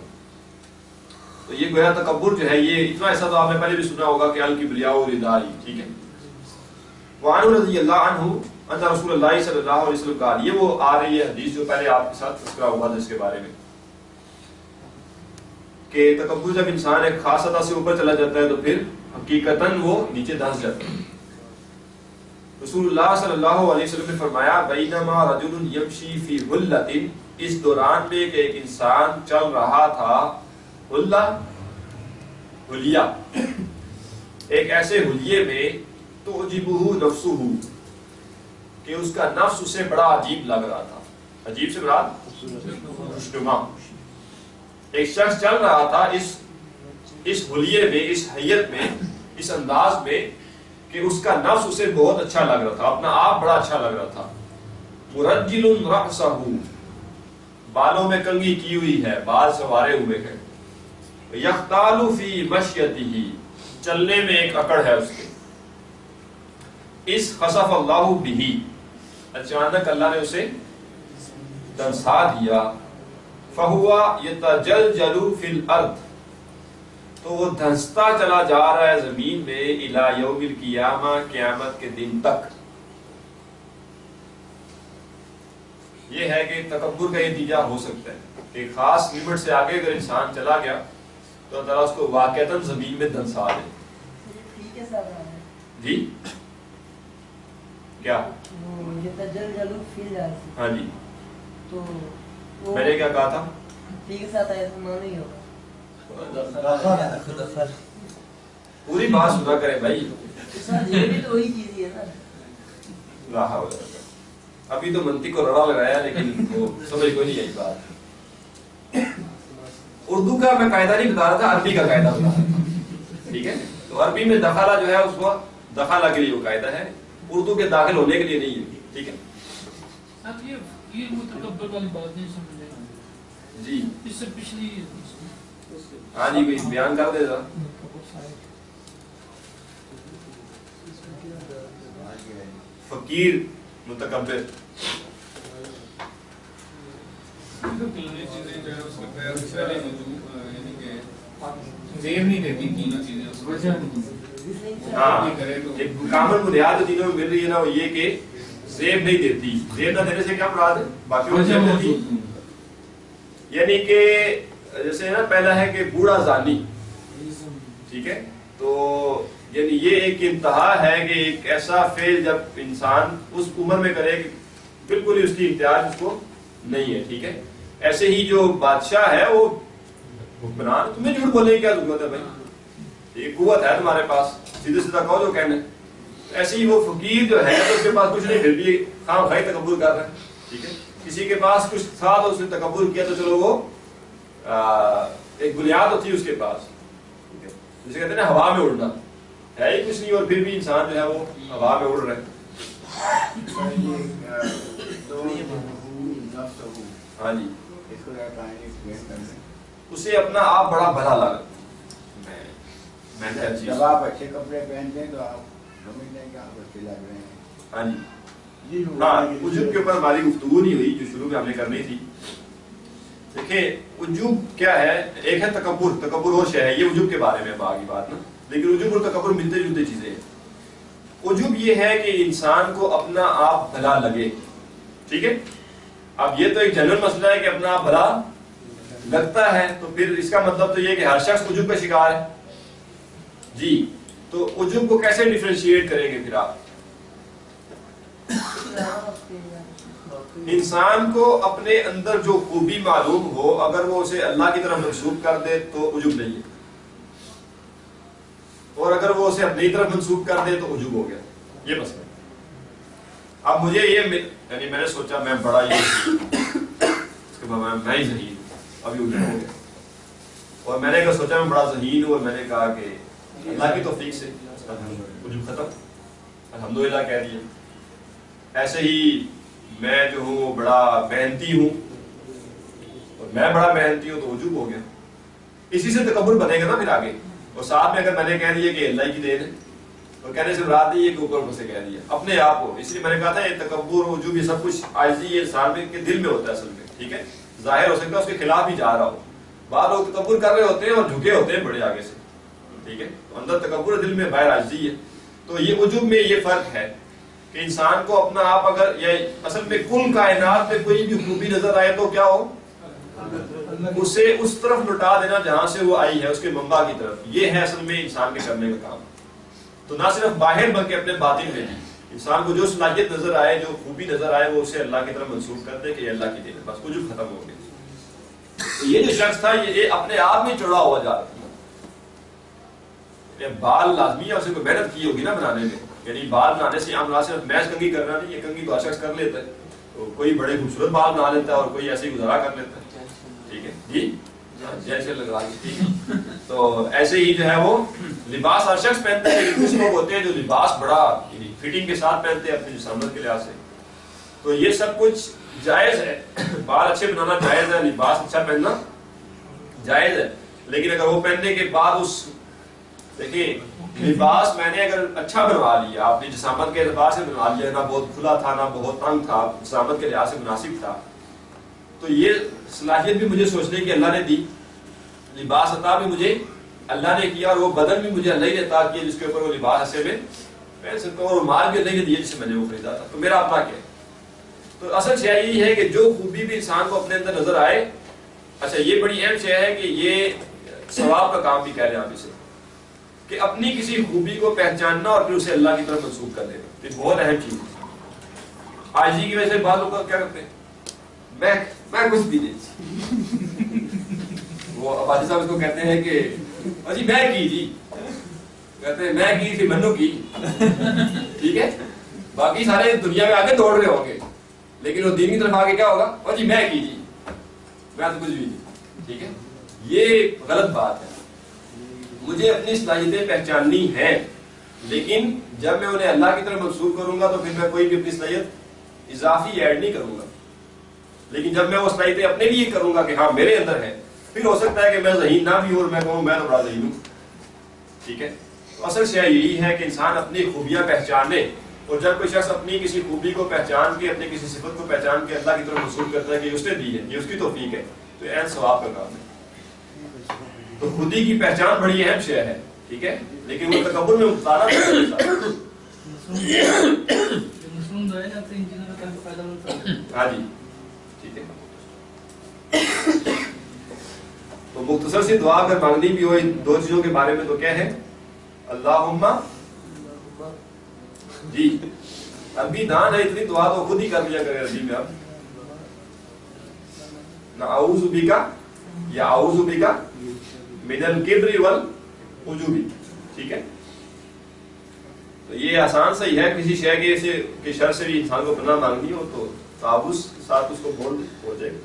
تو یہ گویا تکبر جو ہے یہ اتنا ایسا تو آپ نے پہلے بھی سنا ہوگا کہ الکبریاء ردائی. ٹھیک ہے. وعن رضی اللہ عنہ ان رسول اللہ صلی اللہ علیہ وسلم قال، یہ وہ آ رہی ہے حدیث جو پہلے آپ کے ساتھ تذکرہ ہوا تھا اس کے بارے میں کہ تکبر جب انسان ایک خاص سطح سے اوپر چلا جاتا ہے تو پھر حقیقتاً وہ نیچے دھنس جاتا ہے. رسول اللہ صلی اللہ علیہ وسلم نے فرمایا بینما رجل یمشی فی حلۃ، اس دوران میں کہ ایک انسان چل رہا تھا، حلہ حلیہ، ایک ایسے حلیے میں تعجبہ نفسہ، کہ اس کا نفس اسے بڑا عجیب لگ رہا تھا. عجیب سے مراد خوشنما. ایک شخص چل رہا تھا اس حلیے میں، اس حیت میں، اس انداز میں کہ اس کا نفس اسے بہت اچھا لگ رہا تھا، اپنا آپ بڑا اچھا لگ رہا تھا. مرجل رأسہ، بالوں میں کنگھی کی ہوئی ہے، بال سنوارے ہوئے ہیں. یختال فی مشیتہ، چلنے میں ایک اکڑ ہے اس کے. اس خسف اللہ بہ، اچانک اللہ نے اسے دنسا دیا. فہوا یتجلجل فی الارض، تو وہ دھنستا چلا جا رہا ہے زمین میں، الی یوم القیامہ، قیامت کے دن تک. یہ ہے کہ تکبر کا نتیجہ ہو سکتا ہے کہ خاص لمٹ سے آگے اگر انسان چلا گیا تو اللہ اس کو واقعتاً زمین میں دنسا دے. جی کیا؟ ہاں جی، تو میں نے کیا کہا تھا؟ ٹھیک ہے ساتھ آیا تو نہیں ہوگا. پوری بات سنا کریں بھائی. یہ بھی تو وہی چیز ہے نا. لا حول ولا قوة. ابھی تو منطق کو رڑا لگایا لیکن وہ سمجھ کوئی نہیں آئی بات. اردو کا میں قاعدہ نہیں بتا رہا تھا، عربی کا قاعدہ بتا رہا تھا. ٹھیک ہے، تو عربی میں دخلہ جو ہے اس کو دخلہ کے لیے وہ قاعدہ ہے، اردو کے داخل ہونے کے لیے نہیں ہے. ٹھیک ہے، اب یہ متکبر والی بات نہیں سمجھ رہے جی اس سے پچھلی. ہاں جی، کوئی بیان کر دے گا. فقیر متکبر، زیب نہیں دیتی تینوں چیزیں. ہاں ایک کامن بنیاد تینوں میں مل رہی ہے نا، وہ یہ کہ زیب نہیں دیتی. زیب نہ دینے سے کیا مراد ہے؟ باقی زیب دیتی، یعنی کہ جیسے نا پہلا ہے کہ بوڑھا زانی. ٹھیک ہے، تو یعنی یہ ایک انتہا ہے کہ ایک ایسا فعل جب انسان اس عمر میں کرے کہ بالکل ہی اس کی امتیاز اس کو نہیں ہے. ٹھیک ہے، ایسے ہی جو بادشاہ ہے وہ حکمران، تمہیں جھوٹ بولنے کی کیا ضرورت ہے بھائی، یہ قوت ہے تمہارے پاس، سیدھے سیدھا کہو جو کہنا ہے. ایسے ہی وہ فقیر جو ہے تو اس کے پاس کچھ نہیں، پھر بھی خام خواہ تکبر کر رہا ہے. ٹھیک ہے، کسی کے پاس کچھ تھا تو اس نے تکبر کیا تو چلو وہ ایک بنیاد ہوتی ہے اس کے پاس. ٹھیک ہے، جسے کہتے ہیں نا ہوا میں اڑنا، ہے ہی کچھ نہیں اور پھر بھی انسان جو ہے وہ ہوا میں اڑ رہا ہے. ہاں جی، اس کو اسے اپنا آپ بڑا بھلا لگا. جب آپ اچھے کپڑے پہنتے ہیں تو آپ سمجھتے ہیں کہ آپ اچھے لگ رہے ہیں. ہاں جی، ہاں عجب کے اوپر ہماری گفتگو نہیں ہوئی جو شروع میں ہم نے کرنی تھی. دیکھیں عجب کیا ہے، ایک ہے تکبر، تکبر اور شے ہے، یہ عجب کے بارے میں اب آگے بات نا، لیکن عجب اور تکبر ملتے جلتے چیزیں ہیں. عجب یہ ہے کہ انسان کو اپنا آپ بھلا لگے. ٹھیک ہے، اب یہ تو ایک جنرل مسئلہ ہے کہ اپنا آپ بھلا لگتا ہے، تو پھر اس کا مطلب تو یہ کہ ہر شخص عجب کا شکار ہے. جی، تو عجب کو کیسے ڈیفرینشیٹ کریں گے پھر آپ؟ انسان کو اپنے اندر جو خوبی معلوم ہو، اگر وہ اسے اللہ کی طرف منسوب کر دے تو عجب نہیں ہے، اور اگر وہ اسے اپنی طرف منسوب کر دے تو عجب ہو گیا. یہ مسئلہ. اب مجھے یہ یعنی میں نے سوچا میں بڑا یہ اس کے بعد میں ہی ذہین ہوں، ابھی عجب ہو گیا. اور میں نے سوچا میں بڑا ذہین ہوں، اور میں نے کہا کہ اللہ کی توفیق سے عجب ختم، الحمدللہ کہہ دیا. ایسے ہی میں جو ہوں وہ بڑا محنتی ہوں، اور میں بڑا محنتی ہوں تو عجب ہو گیا. اسی سے تکبر بنے گا نا پھر آگے. اور ساتھ میں اگر میں نے کہہ دیا کہ اللہ کی دین ہے، اور کہنے سے مراد نہیں ہے کہ اوپر سے کہہ دیا اپنے آپ کو. اس لیے میں نے کہا تھا یہ تکبر عجب یہ سب کچھ عاجزی یہ انسان کے دل میں ہوتا ہے اصل میں. ٹھیک ہے، ظاہر ہو سکتا ہے اس کے خلاف ہی جا رہا ہو. بعض لوگ تکبر کر رہے ہوتے ہیں اور جھکے ہوتے ہیں بڑے آگے سے. ٹھیک ہے، اندر تکبر دل میں باہر عاجزی ہے. تو یہ عجب میں یہ فرق ہے کہ انسان کو اپنا آپ اگر یا اصل میں کل کائنات میں کوئی بھی خوبی نظر آئے تو کیا ہو، اسے اس طرف لٹا دینا جہاں سے وہ آئی ہے، اس کے منبع کی طرف. یہ ہے اصل میں انسان کے کرنے کا کام. تو نہ صرف باہر بلکہ اپنے باطن میں بھی انسان کو جو صلاحیت نظر آئے، جو خوبی نظر آئے، وہ اسے اللہ کی طرف منسوخ کر دے کہ یہ اللہ کی دین ہے، بس کچھ ختم ہو گیا. یہ جو شخص تھا یہ اپنے آپ میں چڑھا ہوا جا رہا تھا. بال لازمی ہے اسے کوئی محنت کی ہوگی نا بنانے میں، یعنی بال بنانے سے عام صرف محض کنگھی کرنا نہیں، یہ کنگھی تو ہر شخص کر لیتا ہے. تو کوئی بڑے خوبصورت بال بنا لیتا ہے اور کوئی ایسے ہی گزارا کر لیتا ہے. ٹھیک ہے جی، جیسے لگا ٹھیک ہے. تو ایسے ہی جو ہے وہ لباس ہر شخص پہنتا ہے، لیکن کچھ لوگ ہوتے ہیں جو لباس بڑا فٹنگ کے ساتھ پہنتے ہیں اپنی جسامت کے لحاظ سے. تو یہ سب کچھ جائز ہے، بال اچھے بنانا جائز ہے، لباس اچھا پہننا جائز ہے. لیکن اگر وہ پہننے کے بعد اس دیکھیں لباس میں نے اگر اچھا بنوا لیا، اپنی جسامت کے اعتبار سے بنوا لیا، نہ بہت کھلا تھا نہ بہت تنگ تھا، جسامت کے لحاظ سے مناسب تھا، تو یہ صلاحیت بھی مجھے سوچنے کی اللہ نے دی، لباس عطا بھی مجھے اللہ نے کیا، اور وہ بدن بھی مجھے اللہ نے عطا کیا جس کے اوپر وہ لباس ایسے میں پہن سکتا ہوں، اور مال بھی اللہ نے دیا جسے میں نے وہ خریدا تھا. تو میرا اپنا کیا ہے. تو اصل شے یہی ہے کہ جو خوبی بھی انسان کو اپنے اندر نظر آئے. اچھا یہ بڑی اہم شے ہے کہ یہ ثواب کا کام بھی کہہ رہے ہیں آپ اسے، کہ اپنی کسی خوبی کو پہچاننا اور پھر اسے اللہ کی طرف منسوخ کر دینا، یہ بہت اہم چیز ہے. عاجزی کی وجہ سے بعض لوگ کیا کرتے ہیں، میں کچھ بھی نہیں. وہ ابادی صاحب اس کو کہتے ہیں کہ جی میں کی جی، کہتے ہیں میں کی پھر منو کی. ٹھیک ہے، باقی سارے دنیا میں آگے دوڑ رہے ہوں گے، لیکن وہ دین کی طرف آگے کیا ہوگا، اور جی میں کی جی، میں تو کچھ بھی نہیں. ٹھیک ہے، یہ غلط بات ہے. مجھے اپنی صلاحیتیں پہچاننی ہیں، لیکن جب میں انہیں اللہ کی طرف منسوخ کروں گا تو پھر میں کوئی بھی اپنی صلاحیت اضافی ایڈ نہیں کروں گا. لیکن جب میں وہ صلاحیتیں اپنے لیے کروں گا کہ ہاں میرے اندر ہے، پھر ہو سکتا ہے کہ میں ذہین نہ بھی ہوں اور میں کہوں میں تو بڑا ذہین ہوں. ٹھیک ہے، تو اصل شے یہی ہے کہ انسان اپنی خوبیاں پہچانے، اور جب کوئی شخص اپنی کسی خوبی کو پہچان کے، اپنی کسی صفت کو پہچان کے اللہ کی طرف منسوخ کرتا ہے کہ اس نے دی ہے، یہ اس کی توفیق ہے، تو عین ثواب کا کام ہے. تو خودی کی پہچان بڑی اہم شے ہے. ٹھیک ہے، لیکن وہ تکبر میں اتارا ہاں جی. ٹھیک ہے، تو مختصر سی دعا اگر مانگنی بھی ہو ان دو چیزوں کے بارے میں تو کیا ہے، اللہم جی. ابھی دان ہے اتنی دعا تو خود ہی کر لیا کرے عربی میں. اب نہ اعوذ بکا یا اعوذ بکا من الکبر والعجب. ٹھیک ہے، تو یہ آسان سا ہی ہے. کسی شے کے شر سے بھی انسان کو پناہ مانگنی ہو تو تعوذ کے ساتھ اس کو بول ہو جائے گا.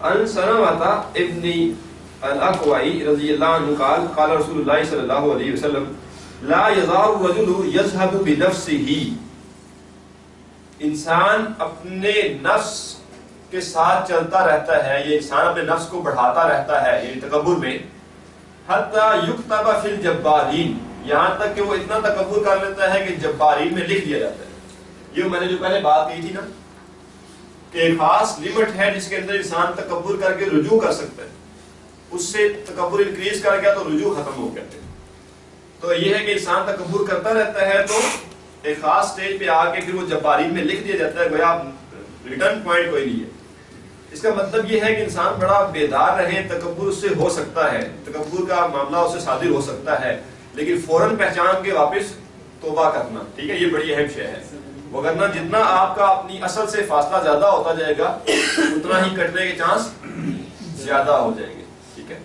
ان سلمۃ ابن الاکوع رضی اللہ عنہ قال قال رسول اللہ صلی اللہ علیہ وسلم لا یزال الرجل یذهب بنفسه. انسان اپنے نفس کے ساتھ چلتا رہتا ہے، یہ انسان اپنے نفس کو بڑھاتا رہتا ہے یعنی تکبر میں، حتی یکتب فی الجبارین، یہاں تک کہ وہ اتنا تکبر کر لیتا ہے کہ جبارین میں لکھ دیا جاتا ہے. یہ میں نے جو پہلے بات کہی تھی نا کہ ایک خاص لمٹ ہے جس کے اندر انسان تکبر کر کے رجوع کر سکتا ہے، اس سے تکبر انکریز کر گیا تو رجوع ختم ہو گیا. تو یہ ہے کہ انسان تکبر کرتا رہتا ہے تو ایک خاص سٹیج پہ آ کے پھر وہ جبارین میں لکھ دیا جاتا ہے، گویا ریٹرن پوائنٹ کوئی نہیں ہے. اس کا مطلب یہ ہے کہ انسان بڑا بیدار رہے، تکبر اس سے ہو سکتا ہے، تکبر کا معاملہ اس سے صادر ہو سکتا ہے، لیکن فوراً پہچان کے واپس توبہ کرنا. ٹھیک ہے، یہ بڑی اہم شے ہے. وگرنہ جتنا آپ کا اپنی اصل سے فاصلہ زیادہ ہوتا جائے گا اتنا ہی کٹنے کے چانس زیادہ ہو جائیں گے. ٹھیک ہے،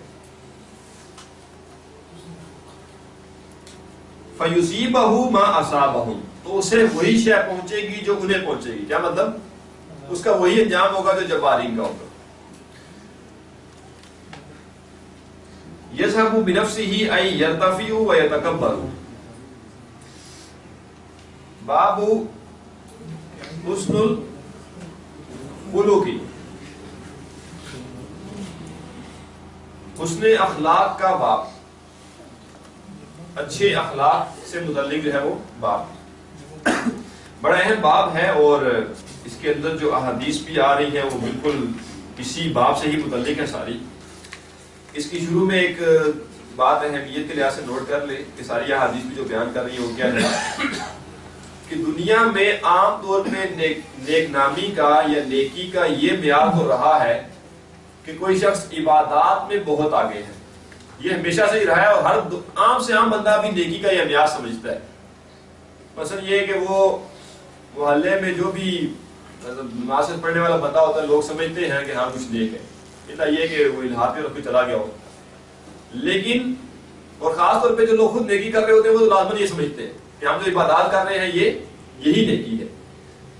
فَيُصِيبَهُ مَا أَصَابَهُمْ، تو اسے وہی شے پہنچے گی جو انہیں پہنچے گی. کیا مطلب، اس کا وہی انجام ہوگا جو جبارین کا ہوگا. يَذْهَبُ بِنَفْسِهِ أَيْ يَرْتَفِعُ وَيَتَكَبَّرُ. باب حسن الخلق، حسن اخلاق کا باب، اچھے اخلاق سے متعلق جو ہے وہ باب بڑا اہم باب ہے، اور اس کے اندر جو احادیث بھی آ رہی ہیں وہ بالکل کسی باب سے ہی متعلق ہے ساری. اس کی شروع میں ایک بات اہمیت کے لحاظ سے نوٹ کر لیں کہ ساری احادیث بھی جو بیان کر رہی ہے وہ کیا ہے کہ دنیا میں عام طور پہ نیک نامی کا یا نیکی کا یہ معیار تو رہا ہے کہ کوئی شخص عبادات میں بہت آگے ہے. یہ ہمیشہ سے ہی رہا ہے اور ہر عام سے عام بندہ بھی نیکی کا یہ معیار سمجھتا ہے. مثلا یہ کہ وہ محلے میں جو بھی نماز پڑھنے والا بندہ ہوتا ہے لوگ سمجھتے ہیں کہ ہاں کچھ نیک ہے. یہ کہ وہ الہات پہ رکھ کے چلا گیا ہو. لیکن اور خاص طور پہ جو لوگ خود نیکی کر رہے ہوتے ہیں وہ تو لازماً یہ سمجھتے ہیں کہ ہم جو عبادات کر رہے ہیں یہی نیکی ہے.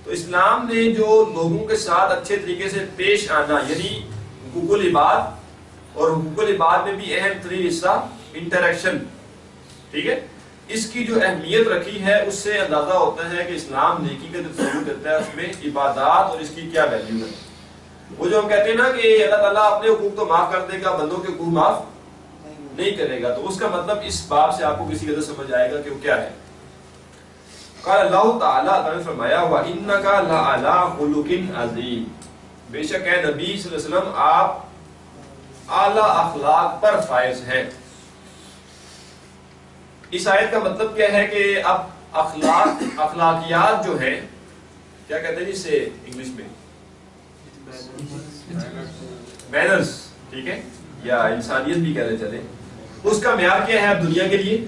تو اسلام نے جو لوگوں کے ساتھ اچھے طریقے سے پیش آنا یعنی حقوق العباد اور حقوق العباد میں بھی اہم ترین حصہ انٹریکشن, ٹھیک ہے, اس کی جو اہمیت رکھی ہے اس سے اندازہ ہوتا ہے کہ اسلام نیکی کا جو تصور دیتا ہے اس میں عبادات اور اس کی کیا ویلیو ہے. وہ جو ہم کہتے ہیں نا کہ اللہ تعالیٰ اپنے حقوق تو معاف کر دے گا بندوں کے حقوق معاف نہیں کرے گا, تو اس کا مطلب اس باب سے آپ کو کسی قدر سمجھ آئے گا کہ وہ کیا ہے. قال اللہ تعالیٰ نے فرمایا وَإِنَّكَ لَعَلَىٰ خُلُقٍ عَظِيمٍ, بے شک ہے نبی صلی اللہ علیہ وسلم آپ اعلیٰ اخلاق پر فائز ہیں. اس آیت کا مطلب کیا ہے کہ اب اخلاقیات جو ہیں کیا کہتے ہیں جس سے انگلش میں مینرز, ٹھیک ہے, یا انسانیت بھی کہتے چلے, اس کا معیار کیا ہے اب دنیا کے لیے نبی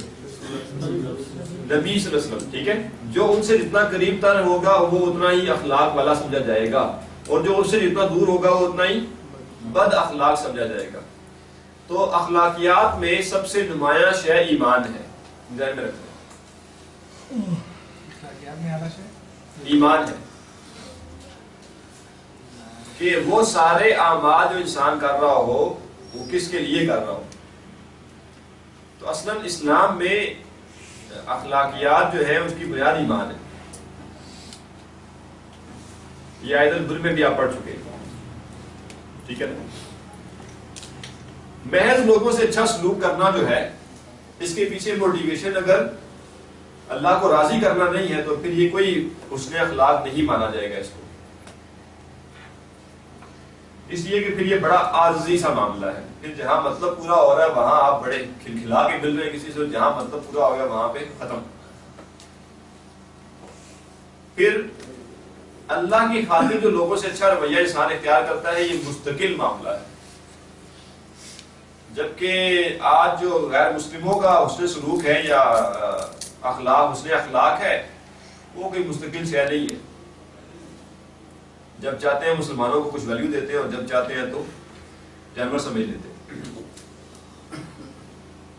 صلی اللہ علیہ وسلم, ٹھیک ہے. جو ان سے جتنا قریب تر ہوگا وہ اتنا ہی اخلاق والا سمجھا جائے گا اور جو ان سے جتنا دور ہوگا وہ اتنا ہی بد اخلاق سمجھا جائے گا. تو اخلاقیات میں سب سے نمایاں شے ایمان ہے, ذہن میں رکھیں ایمان ہے کہ وہ سارے اعمال جو انسان کر رہا ہو وہ کس کے لیے کر رہا ہو. تو اصلاً اسلام میں اخلاقیات جو ہے اس کی بنیاد ایمان ہے. یہ آیت البر میں بھی آپ پڑھ چکے ہیں, ٹھیک ہے نا. محض لوگوں سے اچھا سلوک کرنا جو ہے اس کے پیچھے موٹیویشن اگر اللہ کو راضی کرنا نہیں ہے تو پھر یہ کوئی حسن اخلاق نہیں مانا جائے گا اس کو, اس لیے کہ پھر یہ بڑا عارضی سا معاملہ ہے. پھر جہاں مطلب پورا ہو رہا ہے وہاں آپ بڑے کھلکھلا کے مل رہے ہیں کسی سے, جہاں مطلب پورا ہو گیا وہاں پہ ختم. پھر اللہ کی خاطر جو لوگوں سے اچھا رویہ انسان اختیار کرتا ہے یہ مستقل معاملہ ہے, جبکہ آج جو غیر مسلموں کا حسن سلوک ہے یا حسن اخلاق ہے وہ کوئی مستقل شے نہیں ہے. جب چاہتے ہیں مسلمانوں کو کچھ ویلیو دیتے ہیں اور جب چاہتے ہیں تو جانور سمجھ لیتے ہیں.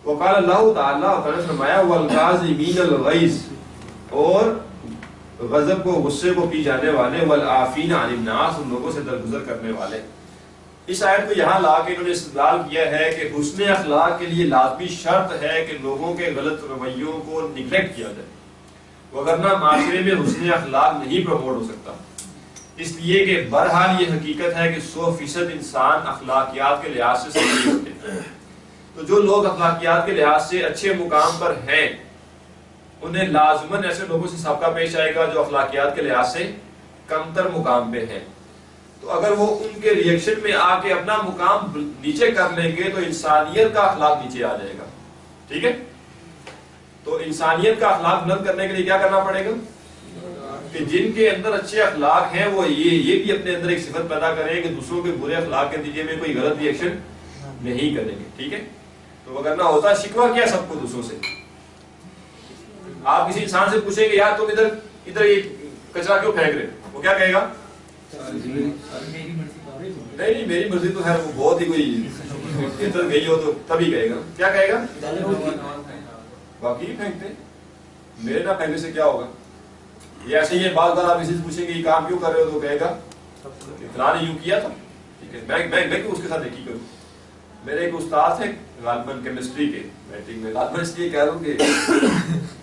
وقال اللہ تعالیٰ نے فرمایا والکاظمین الغیظ, اور غضب کو غصے کو پی جانے والے, والعافین عن الناس, ان لوگوں سے درگزر کرنے والے. اس آیت کو یہاں لا کے انہوں نے استدلال کیا ہے کہ حسن اخلاق کے لیے لازمی شرط ہے کہ لوگوں کے غلط رویوں کو نگلیکٹ کیا جائے, وگرنہ معاشرے میں حسن اخلاق نہیں پروموٹ ہو سکتا. اس لیے کہ بہرحال یہ حقیقت ہے کہ 100% انسان اخلاقیات کے لحاظ سے صحیح ہوتے ہیں. تو جو لوگ اخلاقیات کے لحاظ سے اچھے مقام پر ہیں انہیں لازماً ایسے لوگوں سے سابقہ پیش آئے گا جو اخلاقیات کے لحاظ سے کمتر مقام پہ ہیں. تو اگر وہ ان کے ریئیکشن میں آ کے اپنا مقام نیچے کر لیں گے تو انسانیت کا اخلاق نیچے آ جائے گا, ٹھیک ہے. تو انسانیت کا اخلاق بلند کرنے کے لیے کیا کرنا پڑے گا کہ جن کے اندر اچھے اخلاق ہیں وہ یہ بھی اپنے اندر ایک صفت پیدا کریں کہ دوسروں کے برے اخلاق کے نتیجے میں کوئی غلط ریئیکشن نہیں کریں گے, ٹھیک ہے. تو وگرنہ ہوتا شکوہ کیا سب کو دوسروں سے. آپ کسی انسان سے پوچھیں گے یار تم ادھر یہ کچرا کیوں پھینک رہے, وہ کیا کہے گا نہیں میری مرضی تو ہے, وہ بہت ہی کوئی ادھر گئی ہو تو تبھی کہے گا. کیا کہے گا باقی پھینکتے, میرے نہ پھینکنے سے کیا ہوگا. یہ ایسے ہی بات آپ کسی سے پوچھیں گے یہ کام کیوں کر رہے ہو تو کہے گا فلاں نے یوں کیا تھا, ٹھیک ہے. میں کیوں اس کے ساتھ ایک ہی کروں. میرے ایک استاد تھے غالباً کیمسٹری کے, میٹرک میں, غالباً اس لیے کہہ رہا ہوں کہ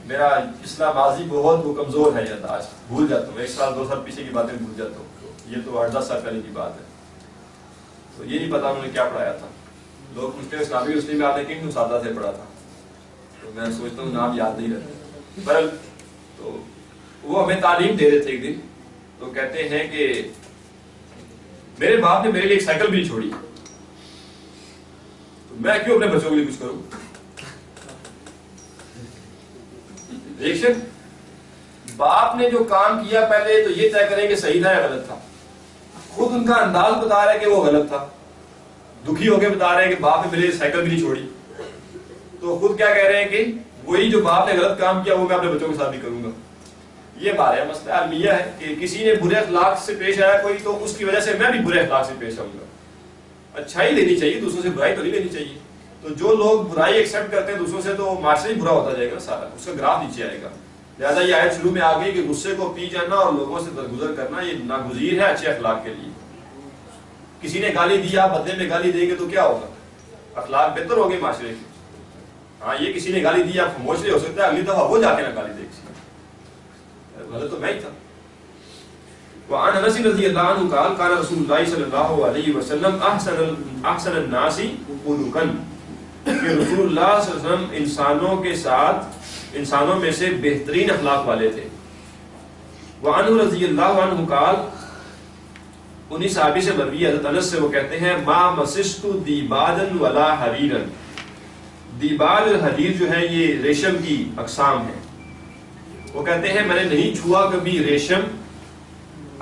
میرا پچھلا ماضی بہت وہ کمزور ہے, یادداشت بھول جاتا ہوں, 1 سال 2 سال پیچھے کی باتیں بھول جاتا ہوں. یہ تو 8-10 سال پہلے کی بات ہے. تو یہ نہیں پتا انہوں نے کیا پڑھایا تھا. لوگ پوچھتے ہیں اسلامی مسلم میں آپ نے کن اساتذہ سے پڑھا تھا, تو میں سوچتا ہوں نام یاد نہیں رہتا. بہرحال تو وہ ہمیں تعلیم دے رہے تھے ایک دن, تو کہتے ہیں کہ میرے باپ نے میرے لیے ایک سائیکل بھی نہیں چھوڑی، تو میں کیوں اپنے بچوں کے لیے کچھ کروں؟ ریئیکشن، باپ نے جو کام کیا پہلے تو یہ طے کریں کہ صحیح تھا یا غلط تھا. خود ان کا انداز بتا رہا ہے کہ وہ غلط تھا، دکھی ہو کے بتا رہے ہیں کہ باپ نے میرے لیے سائیکل بھی نہیں چھوڑی، تو خود کیا کہہ رہے ہیں کہ وہی جو باپ نے غلط کام کیا وہ میں اپنے بچوں کے ساتھ بھی کروں گا. یہ بات ہے، مسئلہ المیہ ہے کہ کسی نے برے اخلاق سے پیش آیا کوئی، تو اس کی وجہ سے میں بھی برے اخلاق سے پیش آؤں گا. اچھائی لینی چاہیے، دوسروں سے برائی تو نہیں لینی چاہیے. تو جو لوگ برائی ایکسیپٹ کرتے ہیں دوسروں سے، تو معاشرے ہی برا ہوتا جائے گا سارا، اس کا گراف نیچے آئے گا. لہٰذا یہ آیت شروع میں آ گئی کہ غصے کو پی جانا اور لوگوں سے درگزر کرنا یہ ناگزیر ہے اچھے اخلاق کے لیے. کسی نے گالی دی، آپ بدلے میں گالی دیں گے تو کیا ہوگا؟ اخلاق بہتر ہوگے معاشرے کے. ہاں، یہ کسی نے گالی دی آپ خاموش نہیں ہو سکتے، اگلی دفعہ وہ جا کے نہ گالی دے کسی، غلط تو میں ہی تھا. وعن انس رضی اللہ عنہ قال قال رسول اللہ صلی اللہ علیہ وسلم احسن الناس خلقا، کہ رسول اللہ صلی اللہ علیہ وسلم انسانوں کے ساتھ، انسانوں میں سے بہترین اخلاق والے تھے. وعنہ رضی اللہ عنہ قال، انہی صحابی سے مروی حضرت انس سے، وہ کہتے ہیں ما مسست دیبادا ولا حریرا. دیباد اور حریر جو ہے یہ ریشم کی اقسام ہیں. وہ کہتے ہیں میں نے نہیں چھوا کبھی ریشم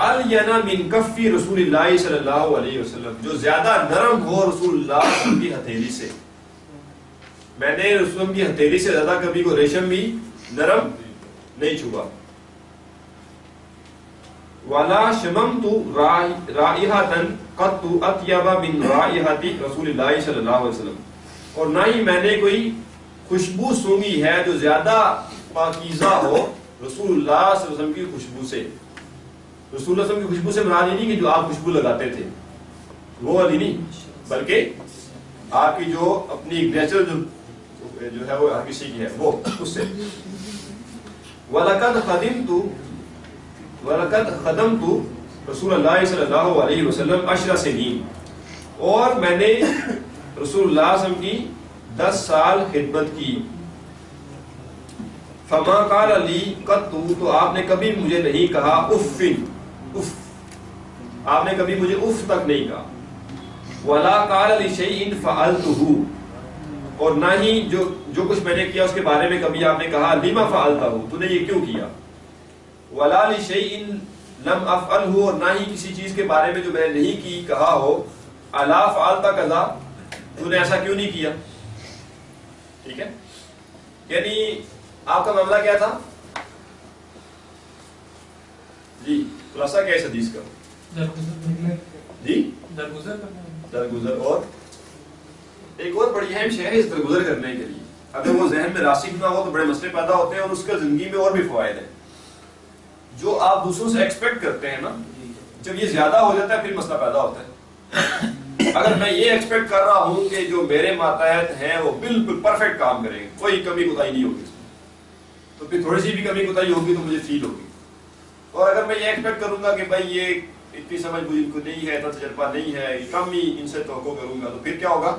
الینا من کف رسول اللہ صلی اللہ علیہ وسلم، جو زیادہ نرم ہو رسول اللہ صلی اللہ علیہ وسلم کی ہتھیلی سے. میں نے رسول اللہ کی ہتھیلی سے زیادہ کبھی کوئی ریشم بھی نرم نہیں چھوا. ولا شممت رائحۃ قط اطیب من رائحۃ رسول اللہ صلی اللہ علیہ وسلم، اور نہ ہی میں نے کوئی خوشبو سونگھی ہے جو زیادہ پاکیزہ ہو رسول اللہ صلی اللہ علیہ وسلم کی خوشبو سے. رسول اللہ صلی اللہ علیہ وسلم کی خوشبو سے مراد یہ نہیں کہ جو آپ خوشبو لگاتے تھے وہ والی نہیں، بلکہ آپ کی جو اپنی نیچرل جو ہے وہ ہر کسی کی ہے وہ اس سے. وَلَقَدْ خَدَمْتُ رسول اللہ صلی اللہ علیہ وسلم 10 سنین، اور میں نے رسول اللہ صلی اللہ علیہ وسلم کی 10 سال خدمت کی. فما قال لی قط، تو آپ نے کبھی مجھے نہیں کہا اف، آپ نے کبھی مجھے اف تک نہیں کہا. ولا قال لشیء فعلته، اور نہ ہی جو کچھ میں نے کیا اس کے بارے میں کبھی آپ نے کہا لما فعلته، تو نے یہ کیوں کیا. ولا لشیء لم افعله، اور نہ ہی کسی چیز کے بارے میں جو میں نے نہیں کی کہا ہو الا فعلت کذا، تو نے ایسا کیوں نہیں کیا. ٹھیک ہے، یعنی آپ کا معاملہ کیا تھا جی؟ خلاصہ کیا ہے اس حدیث کا جی؟ درگزر. اور ایک اور بڑی اہم شے ہے اس درگزر کرنے کے لیے، اگر وہ ذہن میں راسخ نہ ہو تو بڑے مسئلے پیدا ہوتے ہیں، اور اس کا زندگی میں اور بھی فوائد ہیں. جو آپ دوسروں سے ایکسپیکٹ کرتے ہیں نا، جب یہ زیادہ ہو جاتا ہے پھر مسئلہ پیدا ہوتا ہے. اگر میں یہ ایکسپیکٹ کر رہا ہوں کہ جو میرے ماتحت ہیں وہ بالکل پرفیکٹ کام کریں گے، کوئی کمی کوتاہی نہیں ہوگی، تو پھر تھوڑی سی بھی کمی کوتاہی ہوگی تو مجھے فیل ہوگی. اور اگر میں یہ ایکسپیکٹ کروں گا کہ بھائی یہ اتنی سمجھ مجھے ان کو نہیں ہے، اتنا تجربہ نہیں ہے، کم ہی ان سے توقع کروں گا، تو پھر کیا ہوگا؟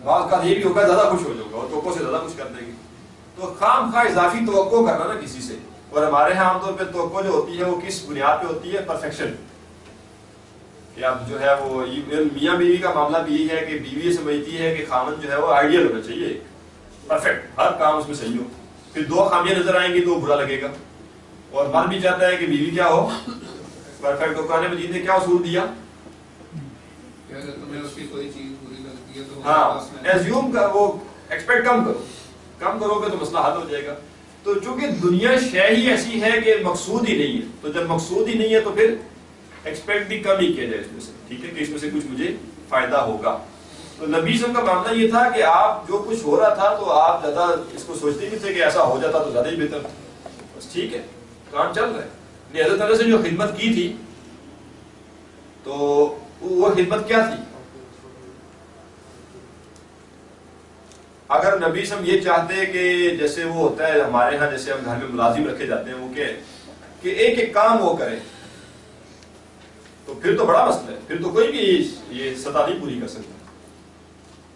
بعض کا یہ بھی ہوگا زیادہ خوش ہو جاؤں گا اور توقع سے زیادہ کچھ کر دیں گے. تو خام خواہ اضافی توقع کرنا نا کسی سے. اور ہمارے ہاں عام طور پہ توقع جو ہوتی ہے وہ کس بنیاد پہ ہوتی ہے؟ پرفیکشن. کہ اب جو ہے وہ میاں بیوی کا معاملہ بھی یہی ہے کہ بیوی یہ سمجھتی ہے کہ خامن جو ہے وہ آئیڈیل ہونا چاہیے، پرفیکٹ، ہر کام اس میں صحیح ہو. پھر 2 خامیاں نظر آئیں گی تو برا لگے گا. اور مرد بھی چاہتا ہے کہ بیوی کیا ہو؟ پرفیکٹ. تو قرآن مجید نے کیا اصول دیا؟ کہ اگر تمہیں اس کی کوئی چیز بری لگتی ہے تو ہاں، ایزیوم کا وہ ایکسپیکٹ کم کرو گے تو مسئلہ حل ہو جائے گا. تو چونکہ دنیا شے ہی ایسی ہے کہ مقصود ہی نہیں ہے، تو جب مقصود ہی نہیں ہے تو پھر ایکسپیکٹ بھی کم ہی کیا جائے اس میں سے. ٹھیک ہے، کہ اس میں سے کچھ مجھے فائدہ ہوگا. تو نبی صلی اللہ علیہ وسلم کا معاملہ یہ تھا کہ آپ جو کچھ ہو رہا تھا تو آپ زیادہ اس کو سوچتے نہیں تھے کہ ایسا ہو جاتا تو زیادہ ہی بہتر تھا. بس ٹھیک ہے، کام چل رہا ہے. حضرت انس نے جو خدمت کی تھی تو وہ خدمت کیا تھی؟ اگر نبی صلی اللہ علیہ وسلم یہ چاہتے کہ جیسے وہ ہوتا ہے ہمارے ہاں، جیسے ہم گھر میں ملازم رکھے جاتے ہیں، وہ کہ ایک ایک کام وہ کرے، تو پھر تو بڑا مسئلہ ہے، پھر تو کوئی بھی یہ سطح نہیں پوری کر سکتا.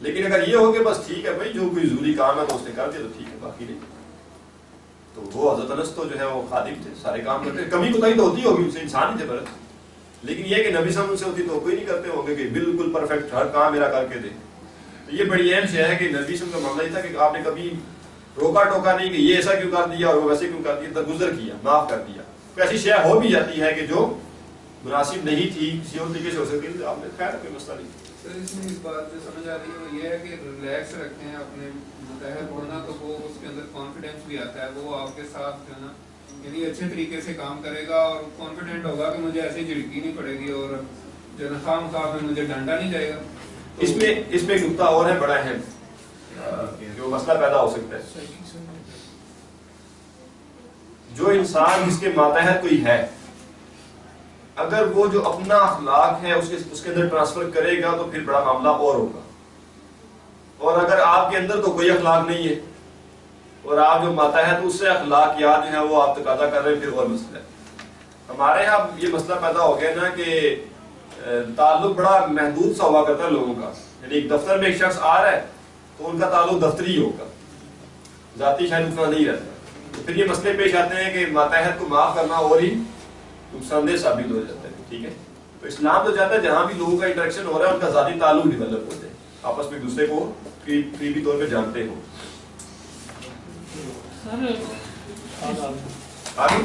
لیکن اگر یہ ہو کہ بس ٹھیک ہے بھائی جو کوئی ضروری کام ہے تو اس نے کر دیا تو ٹھیک ہے، باقی نہیں. تو وہ حضرت انس تو جو ہے وہ خادم تھے، سارے کام کرتے. کمی کوتاہی تو ہوتی ہوگی، اسے انسان ہی تھے برت. لیکن یہ کہ نبی صاحب سے ہوتی تو کوئی نہیں کرتے ہوں گے کہ بالکل پرفیکٹ ہر کام میرا کر کے دے. تو یہ بڑی اہم شے ہے کہ نبی صاحب کا معاملہ یہ تھا کہ آپ نے کبھی روکا ٹوکا نہیں کہ یہ ایسا کیوں کر دیا اور وہ ویسے کیوں کر دیا, درگزر کیا, معاف کر دیا. کوئی ایسی شے ہو بھی جاتی ہے کہ جو مناسب نہیں تھی, کسی اور طریقے سے ہو سکتی تھی, آپ نے خیر کوئی مسئلہ نہیں. سر اس میں اس بات جو سمجھ آ رہی ہے وہ یہ ہے کہ ریلیکس رکھیں اپنے متحد ہونا, تو وہ اس کے اندر کانفیڈینس بھی آتا ہے, وہ آپ کے ساتھ جو ہے نا یعنی اچھے طریقے سے کام کرے گا اور کانفیڈنٹ ہوگا کہ مجھے ایسی جھڑکی نہیں پڑے گی اور جو خواہ مخواہ میں مجھے ڈانٹا نہیں جائے گا. اس میں ایک نقطہ اور ہے بڑا اہم جو مسئلہ پیدا ہو سکتا ہے. جو انسان جس کے ماتحت کوئی ہے, اگر وہ جو اپنا اخلاق ہے اس کے اندر ٹرانسفر کرے گا تو پھر بڑا معاملہ اور ہوگا. اور اگر آپ کے اندر تو کوئی اخلاق نہیں ہے اور آپ جو ماتحت اس سے اخلاقیات جو ہیں وہ آپ تقاضا کر رہے ہیں, پھر اور مسئلہ ہے. ہمارے یہاں یہ مسئلہ پیدا ہو گیا نا کہ تعلق بڑا محدود سا ہوا کرتا ہے لوگوں کا. یعنی ایک دفتر میں ایک شخص آ رہا ہے تو ان کا تعلق دفتری ہوگا, ذاتی شاید اتنا نہیں رہتا. تو پھر یہ مسئلے پیش آتے ہیں کہ ماتحت کو معاف کرنا اور ہی نقصان دہ ثابت ہو جاتا ہے. ٹھیک ہے, تو اسلام تو چاہتا ہے جہاں بھی لوگوں کا انٹریکشن ہو رہا ہے ان کا ذاتی تعلق ڈیولپ ہو جائے, آپس میں ایک دوسرے کو قریبی طور پہ جانتے ہو. آگے